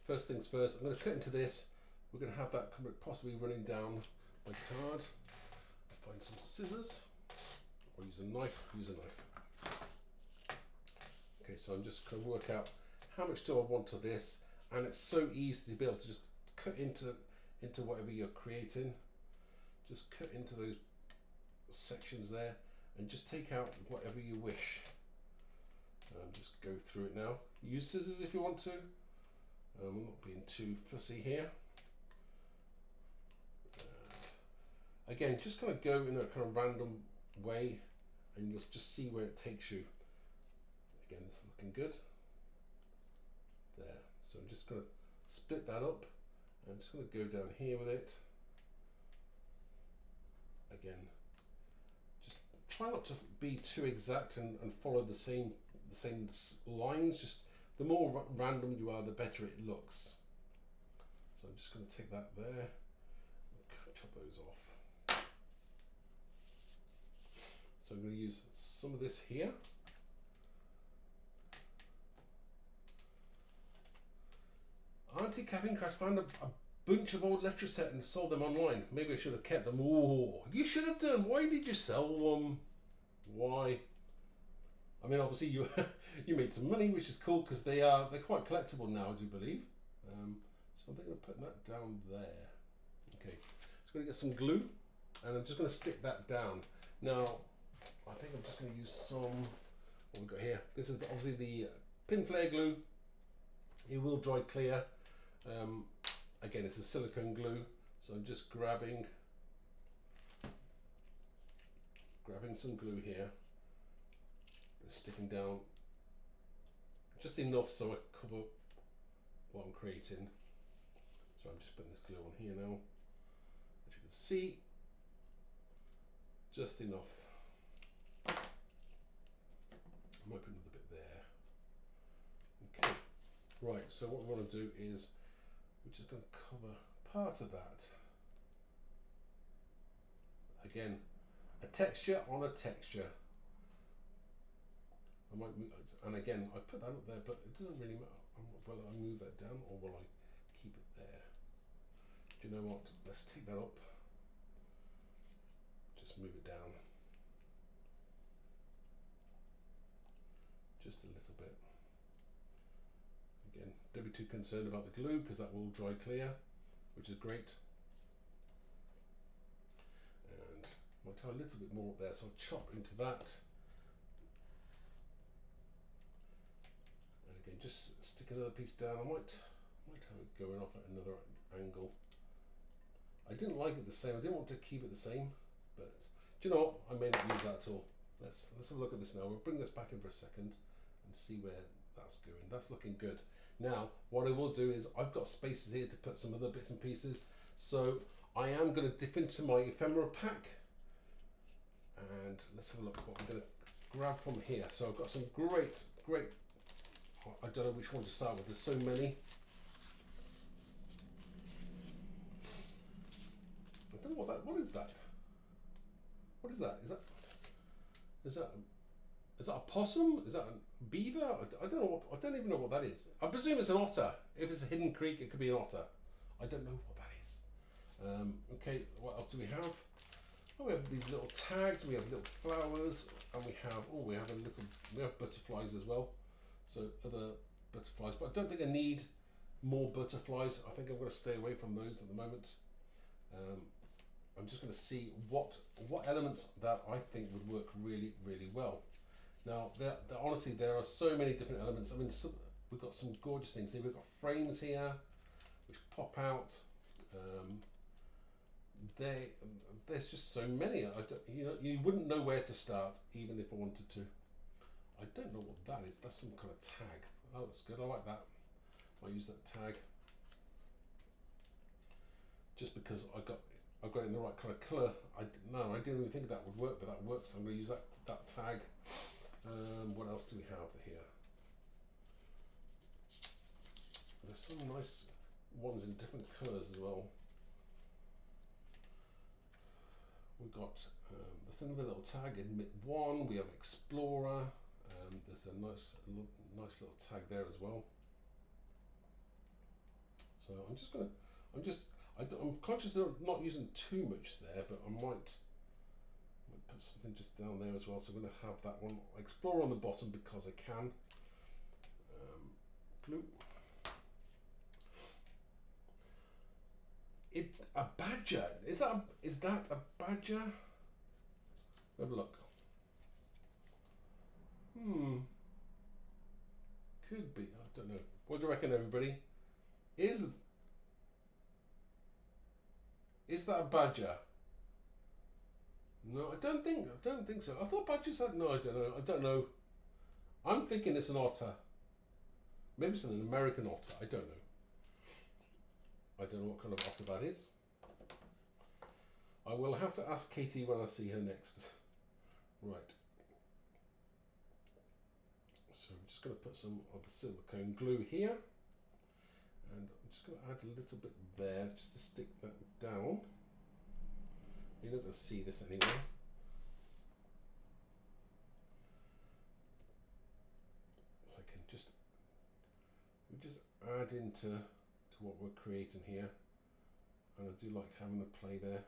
First things first, I'm going to cut into this. We're going to have that possibly running down my card. I'll find some scissors, or use a knife. Use a knife. Okay, so I'm just going to work out how much do I want of this, and it's so easy to be able to just cut into whatever you're creating. Just cut into those sections there and just take out whatever you wish. Just go through it now. Use scissors if you want to. I'm not being too fussy here. Again, just kind of go in a kind of random way and you'll just see where it takes you. Again, this is looking good. There. So I'm just going to split that up. I'm just going to go down here with it. Again, just try not to be too exact and follow the same lines. Just the more random you are, the better it looks. So I'm just going to take that there, chop those off. So I'm going to use some of this here. Auntie Kathleen Crash found a bunch of old lecture sets and sold them online. Maybe I should have kept them. Oh, you should have done. Why did you sell them? Why? I mean, obviously you you made some money, which is cool because they're quite collectible now, I do believe. So I'm thinking of putting that down there. Okay, just going to get some glue, and I'm just going to stick that down. Now, I think I'm just going to use some. What we've got here. This is obviously the pin flare glue. It will dry clear. Again, it's a silicone glue, so I'm just grabbing some glue here and sticking down just enough so I cover what I'm creating. So I'm just putting this glue on here now. As you can see, just enough. I might put another bit there. Okay, right, so what we want to do is we're just going to cover part of that. Again, a texture on a texture. I might move, and again, I've put that up there, but it doesn't really matter whether I move that down or will I keep it there. Do you know what? Let's take that up. Just move it down. Just a little bit. Again, don't be too concerned about the glue because that will dry clear, which is great. And I might tie a little bit more up there, so I'll chop into that. And again, just stick another piece down. I might have it going off at another angle. I didn't like it the same. I didn't want to keep it the same, but do you know what? I may not use that at all. Let's have a look at this now. We'll bring this back in for a second and see where that's going. That's looking good. Now, what I will do is I've got spaces here to put some other bits and pieces. So I am going to dip into my ephemera pack, and let's have a look what I'm going to grab from here. So I've got some great, I don't know which one to start with. There's so many. I don't know what is that? What is that? Is that a possum? Is that a beaver? I don't know. I don't even know what that is. I presume it's an otter. If it's a hidden creek, it could be an otter. I don't know what that is. Okay, what else do we have? Oh, we have these little tags. We have little flowers, and we have butterflies as well. So other butterflies, but I don't think I need more butterflies. I think I'm going to stay away from those at the moment. I'm just going to see what elements that I think would work really well. Now, honestly, there are so many different elements. I mean, we've got some gorgeous things here. We've got frames here which pop out. There's just so many. You wouldn't know where to start even if I wanted to. I don't know what that is. That's some kind of tag. Oh, that's good. I like that. I'll use that tag just because I got it in the right kind of colour. I didn't even think that would work, but that works. I'm going to use that tag. What else do we have here? There's some nice ones in different colours as well. We've got there's another little tag, admit one. We have explorer. There's a nice little tag there as well. So I'm conscious of not using too much there, but I might put something just down there as well. So I'm going to have that one explorer on the bottom because I can. Glue. A badger. Is that a badger? Have a look. Could be. I don't know. What do you reckon, everybody? Is that a badger? No, I don't think so. I thought badgers had. No, I don't know. I'm thinking it's an otter. Maybe it's an American otter. I don't know. I don't know what kind of otter that is. I will have to ask Katie when I see her next. Right. So I'm just going to put some of the silicone glue here. And I'm just going to add a little bit there just to stick that down. You're not going to see this anyway. So I can just add into what we're creating here. And I do like having the play there.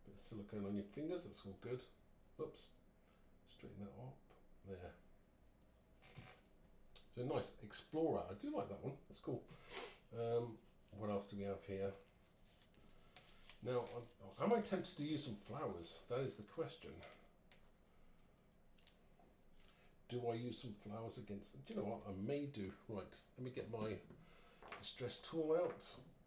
Bit of silicone on your fingers, that's all good. Oops, straighten that up, there. So nice, Explorer, I do like that one, that's cool. What else do we have here? Now, am I tempted to use some flowers? That is the question. Do I use some flowers against them? Do you know what, I may do. Right, let me get my distress tool out.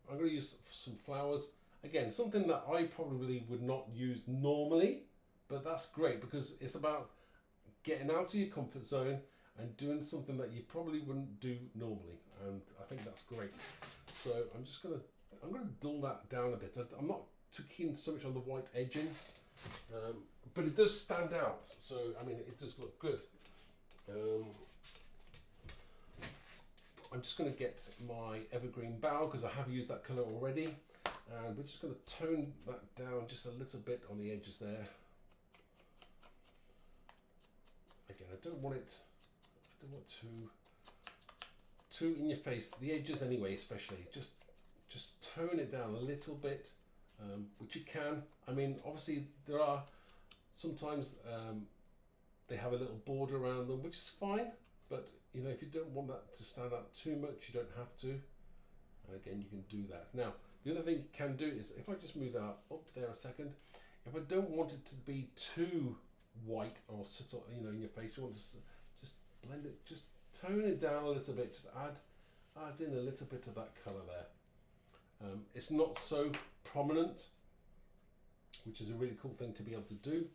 I'm going to use some flowers. Again, something that I probably would not use normally, but that's great because it's about getting out of your comfort zone and doing something that you probably wouldn't do normally, and I think that's great. So I'm going to dull that down a bit. I'm not too keen so much on the white edging, but it does stand out. So I mean, it does look good. I'm just going to get my evergreen bough because I have used that colour already, and we're just going to tone that down just a little bit on the edges there. Again, I don't want too in your face, the edges anyway, especially. Just tone it down a little bit, which you can. I mean, obviously there are sometimes they have a little border around them, which is fine, but you know, if you don't want that to stand out too much, you don't have to. And again, you can do that. Now, the other thing you can do is, if I just move that up there a second, if I don't want it to be too white or subtle, you know, in your face, you want to just blend it just tone it down a little bit, just add in a little bit of that colour there. It's not so prominent, which is a really cool thing to be able to do.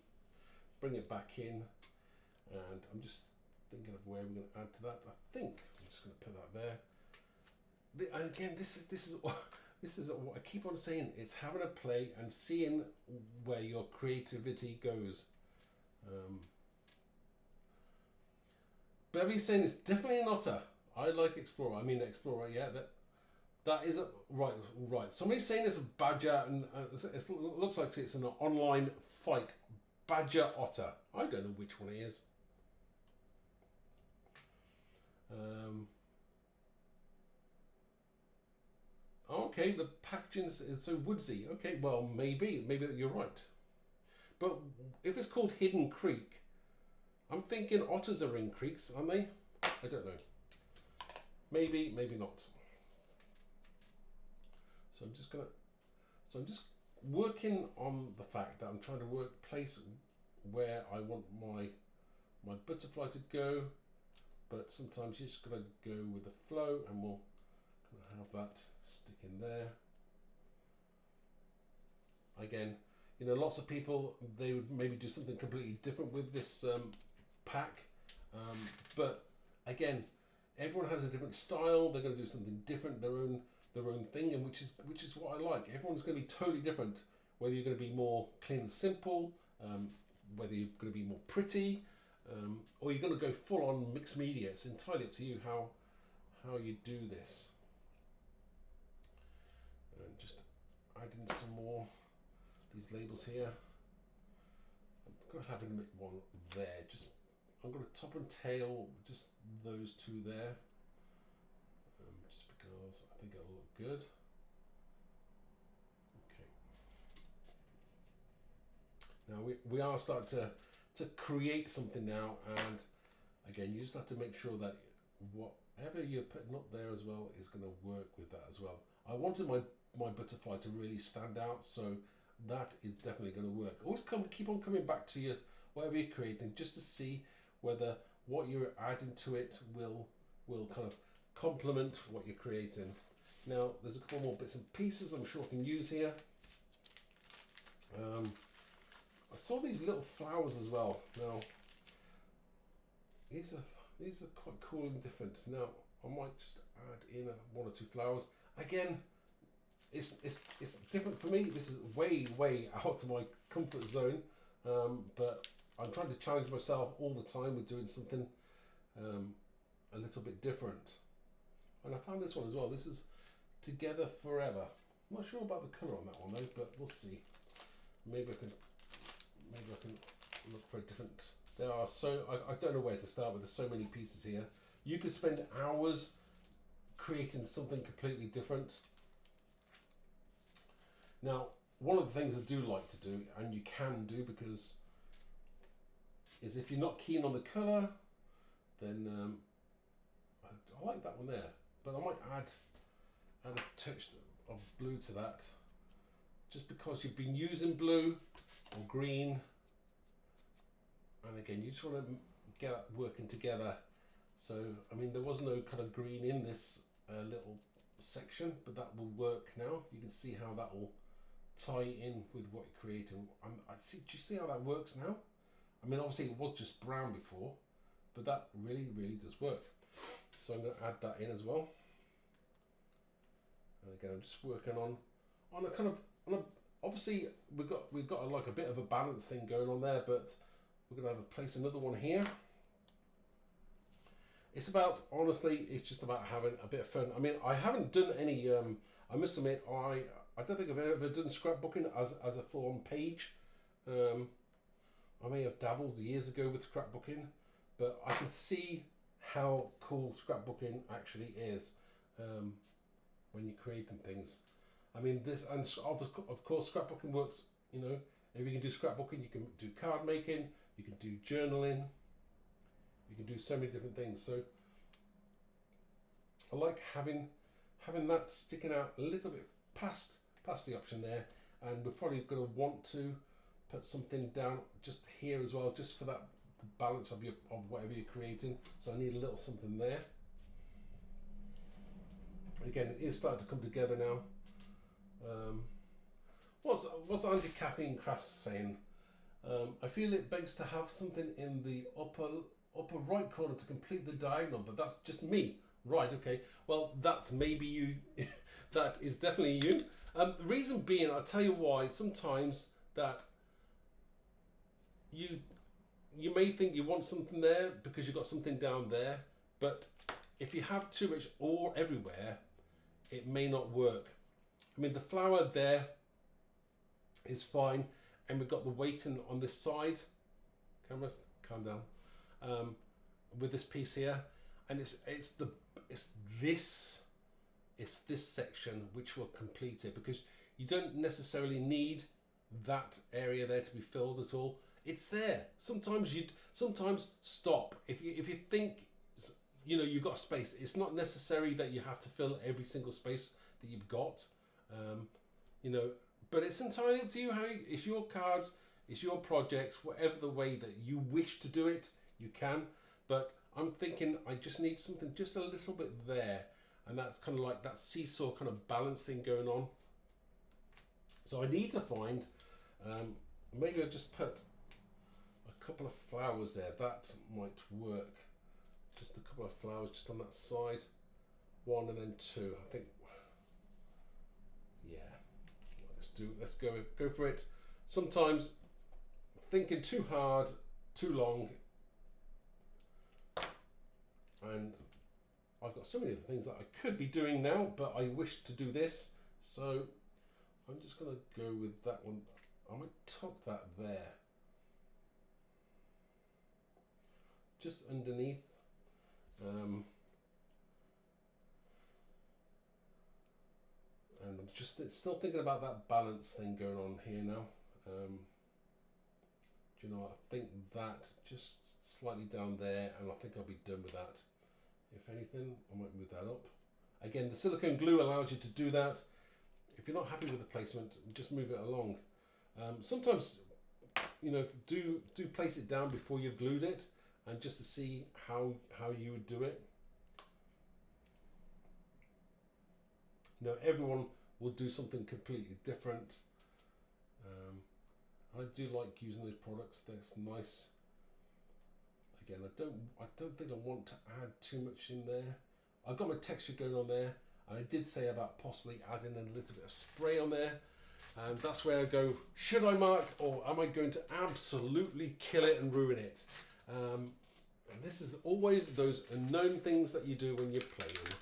Bring it back in, and I'm just thinking of where we're going to add to that. I think I'm just going to put that there. And again, this is what I keep on saying. It's having a play and seeing where your creativity goes. Beverly's saying it's definitely an otter. I like explorer. I mean explorer. Yeah, that is a right. Somebody's saying it's a badger, and it looks like it's an online fight. Badger otter. I don't know which one it is. Okay, the packaging is so woodsy. Okay, well maybe you're right. But if it's called Hidden Creek, I'm thinking otters are in creeks, aren't they? I don't know. Maybe not. So I'm just working on the fact that I'm trying to place where I want my butterfly to go, but sometimes you just gotta go with the flow, and we'll have that stick in there. Again, you know, lots of people, they would maybe do something completely different with this pack, but again, everyone has a different style. They're going to do something different, their own thing, and which is what I like. Everyone's going to be totally different. Whether you're going to be more clean and simple, whether you're going to be more pretty, or you're going to go full on mixed media. It's entirely up to you how you do this. And just add in some more these labels here. I'm going to have one there. I'm going to top and tail just those two there, just because I think it'll look good. Okay. Now we are starting to create something now, and again, you just have to make sure that whatever you're putting up there as well is going to work with that as well. I wanted my butterfly to really stand out, so that is definitely going to work. Always keep on coming back to your whatever you're creating, just to see whether what you're adding to it will kind of complement what you're creating. Now there's a couple more bits and pieces I'm sure I can use here. I saw these little flowers as well. Now these are quite cool and different. Now I might just add in one or two flowers. Again, it's different for me. This is way out of my comfort zone, but I'm trying to challenge myself all the time with doing something a little bit different. And I found this one as well. This is Together Forever. I'm not sure about the colour on that one though, but we'll see. Maybe I can look for a different. There are I don't know where to start with. There's so many pieces here. You could spend hours creating something completely different. Now, one of the things I do like to do, and you can do, because is if you're not keen on the colour, then I like that one there, but I might add a touch of blue to that, just because you've been using blue or green, and again you just want to get that working together. So I mean, there was no kind of green in this little section, but that will work now. You can see how that will tie in with what you're creating. Do you see how that works now? I mean, obviously it was just brown before, but that really does work. So I'm going to add that in as well. And again, I'm just working on a kind of obviously we've got like a bit of a balance thing going on there, but we're going to place another one here. It's about, honestly, it's just about having a bit of fun. I mean, I haven't done any. I must admit, I don't think I've ever done scrapbooking as a full-on page. I may have dabbled years ago with scrapbooking, but I can see how cool scrapbooking actually is when you're creating things. I mean, this, and of course scrapbooking works, you know, if you can do scrapbooking, you can do card making, you can do journaling, you can do so many different things. So I like having that sticking out a little bit past the option there, and we're probably going to want to put something down just here as well, just for that the balance of whatever you're creating. So I need a little something there. Again, it is starting to come together now. What's anti-caffeine crafts saying? I feel it begs to have something in the upper right corner to complete the diagonal, but that's just me. Right, okay. Well, that may be you. That is definitely you. The reason being, I'll tell you why. Sometimes that you may think you want something there because you've got something down there, but if you have too much ore everywhere, it may not work. I mean, the flower there is fine, and we've got the weighting on this side. Cameras, calm down. With this piece here, and it's this section which will complete it, because you don't necessarily need that area there to be filled at all. It's there. Sometimes stop if you think you've got space. It's not necessary that you have to fill every single space that you've got. But it's entirely up to you. It's your cards, it's your projects, whatever the way that you wish to do it, you can. But I'm thinking I just need something just a little bit there, and that's kind of like that seesaw kind of balance thing going on. So I need to find, maybe I'll just put a couple of flowers there. That might work. Just a couple of flowers just on that side. One and then two. I think, yeah. Let's go for it. Sometimes thinking too hard, too long, and I've got so many other things that I could be doing now, but I wish to do this, so I'm just going to go with that one. I might tuck that there, just underneath. And I'm just still thinking about that balance thing going on here now. Do you know what? I think that just slightly down there, and I think I'll be done with that. If anything, I might move that up. Again, the silicone glue allows you to do that. If you're not happy with the placement, just move it along. Sometimes, do place it down before you've glued it, and just to see how you would do it. Everyone will do something completely different. I do like using those products. That's nice. Again, I don't think I want to add too much in there. I've got my texture going on there, and I did say about possibly adding a little bit of spray on there, and that's where I go, should I, Mark, or am I going to absolutely kill it and ruin it? And this is always those unknown things that you do when you're playing.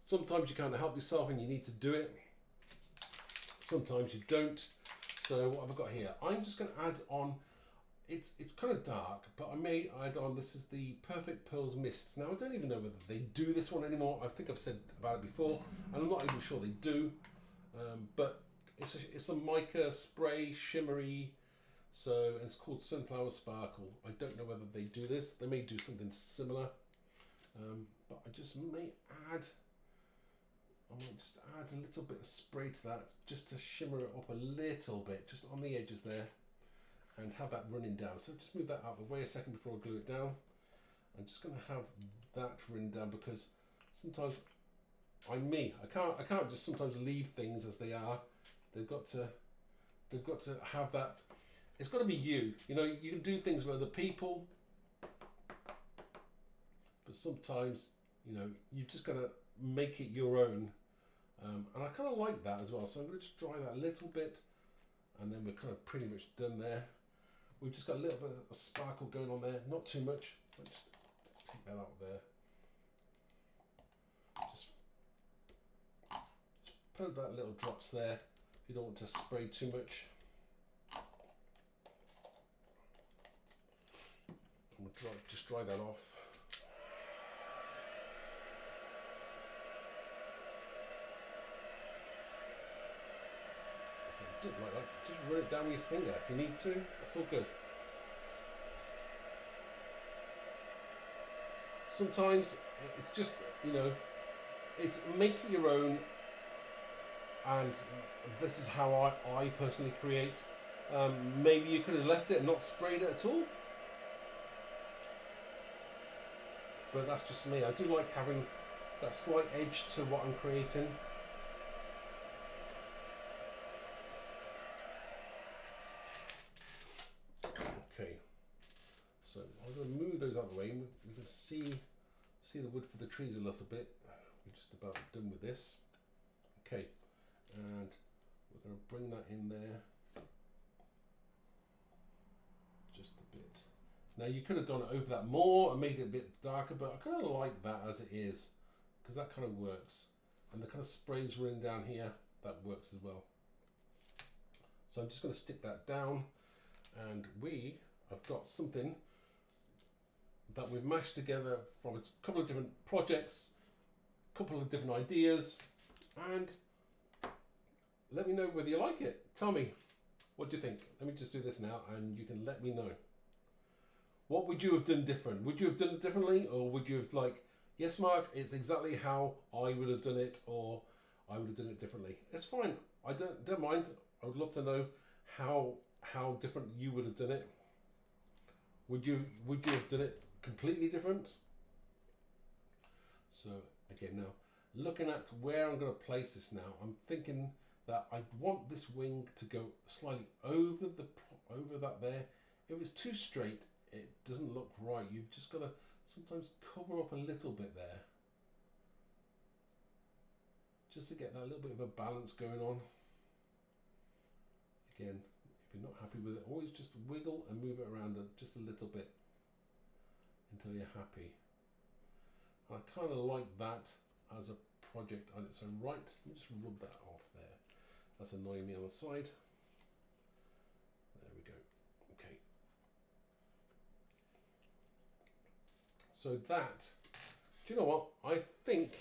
Sometimes you can't help yourself and you need to do it. Sometimes you don't. So what have I got here? I'm just going to add on, it's kind of dark, but I may add on, this is the Perfect Pearls Mists. Now I don't even know whether they do this one anymore. I think I've said about it before, and I'm not even sure they do. But it's a mica spray, shimmery, so it's called Sunflower Sparkle. I don't know whether they do this. They may do something similar, but I just may add, I might just add a little bit of spray to that, just to shimmer it up a little bit, just on the edges there, and have that running down. So just move that out of the way a second before I glue it down. I'm just going to have that running down, because sometimes I can't just sometimes leave things as they are. They've got to have that. It's got to be you. You can do things with other people, but sometimes you've just got to make it your own. And I kind of like that as well. So I'm going to just dry that a little bit, and then we're kind of pretty much done there. We've just got a little bit of sparkle going on there, not too much. Let's just take that out there. Just put that little drops there. You don't want to spray too much. I'm going to just dry that off. Okay, like that. Just run it down with your finger if you need to. That's all good. Sometimes it's just, it's make it your own, and this is how I personally create. Maybe you could have left it and not sprayed it at all. but that's just me. I do like having that slight edge to what I'm creating. Okay, so I'm going to move those out of the way. We can see the wood for the trees a little bit. We're just about done with this. Okay, and we're going to bring that in there just a bit. Now you could have gone over that more and made it a bit darker, but I kind of like that as it is, because that kind of works. And the kind of sprays running down here, that works as well. So I'm just going to stick that down, and we have got something that we've mashed together from a couple of different projects, a couple of different ideas, and let me know whether you like it. Tell me, what do you think? Let me just do this now and you can let me know. What would you have done different? Would you have done it differently, or would you have like, yes Mark, it's exactly how I would have done it, or I would have done it differently? It's fine, I don't mind. I would love to know how different you would have done it. Would you have done it completely different? So again, now looking at where I'm going to place this now, I'm thinking that I want this wing to go slightly over that there. If it's too straight, it doesn't look right. You've just got to sometimes cover up a little bit there, just to get that little bit of a balance going on. Again, if you're not happy with it, always just wiggle and move it around just a little bit until you're happy. I kind of like that as a project on its own right. Let me just rub that off there. That's annoying me on the side. There we go. Okay. So that, do you know what? I think,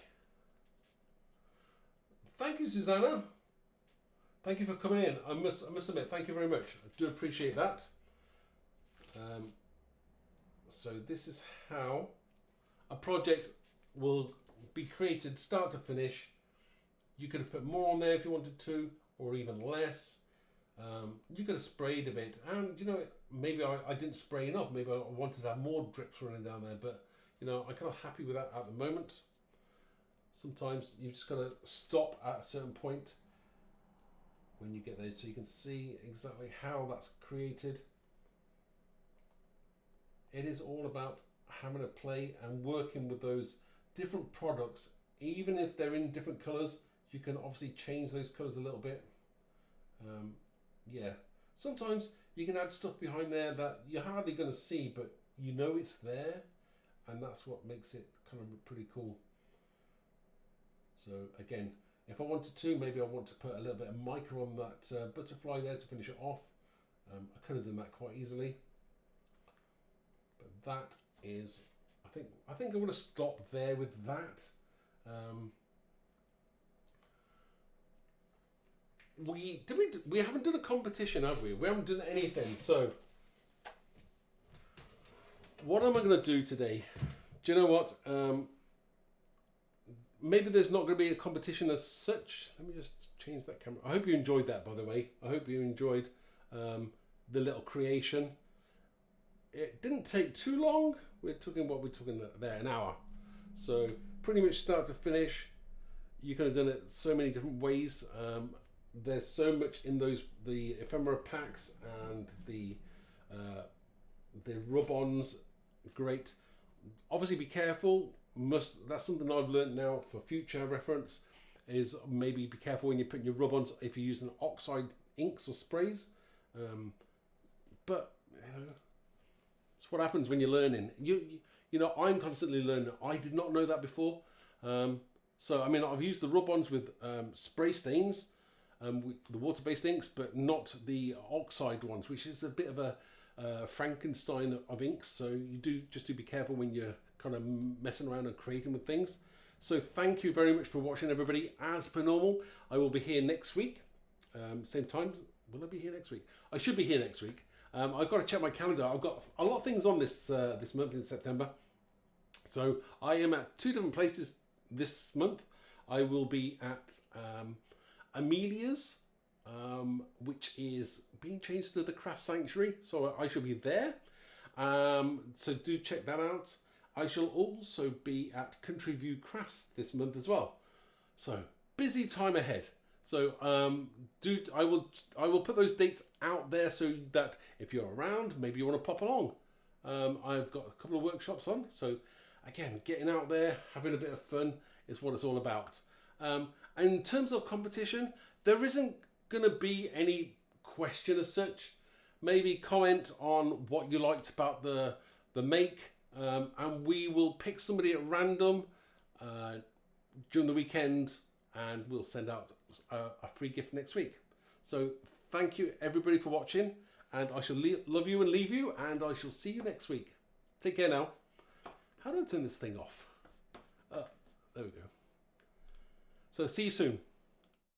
thank you, Susanna. Thank you for coming in. I must admit, thank you very much. I do appreciate that. So this is how a project will be created start to finish. You could have put more on there if you wanted to, or even less. You could have sprayed a bit, and you know, maybe I didn't spray enough. Maybe I wanted to have more drips running down there, but you know, I'm kind of happy with that at the moment. Sometimes you've just got to stop at a certain point when you get there, so you can see exactly how that's created. It is all about having a play and working with those different products. Even if they're in different colors, you can obviously change those colors a little bit. Yeah, sometimes you can add stuff behind there that you're hardly going to see, but you know it's there, and that's what makes it kind of pretty cool. So again, if I wanted to, maybe I want to put a little bit of mica on that butterfly there to finish it off. I could have done that quite easily, but that is, I think I want to stop there with that. We haven't done a competition, have we? We haven't done anything. So what am I going to do today? Do you know what? Maybe there's not going to be a competition as such. Let me just change that camera. I hope you enjoyed that, by the way. I hope you enjoyed the little creation. It didn't take too long. We're talking there, an hour. So pretty much start to finish. You could have done it so many different ways. There's so much in the ephemera packs and the rub-ons. Great. Obviously, be careful. That's something I've learned now for future reference. Is maybe be careful when you're putting your rub-ons if you're using oxide inks or sprays. But you know, it's what happens when you're learning. You know, I'm constantly learning. I did not know that before. So I mean, I've used the rub-ons with spray stains, with the water-based inks, but not the oxide ones, which is a bit of a Frankenstein of inks. So you do be careful when you're kind of messing around and creating with things. So thank you very much for watching, everybody. As per normal, I will be here next week, same time. Will I be here next week? I should be here next week. I've got to check my calendar. I've got a lot of things on this month in September. So I am at 2 different places this month. I will be at Amelia's, which is being changed to the Craft Sanctuary. So I shall be there. So do check that out. I shall also be at Country View Crafts this month as well. So busy time ahead. So I will put those dates out there so that if you're around, maybe you want to pop along. I've got a couple of workshops on, so again, getting out there, having a bit of fun is what it's all about. In terms of competition, there isn't going to be any question as such. Maybe comment on what you liked about the make, and we will pick somebody at random during the weekend, and we'll send out a free gift next week. So thank you everybody for watching, and I shall love you and leave you, and I shall see you next week. Take care now. How do I turn this thing off? There we go. So see you soon.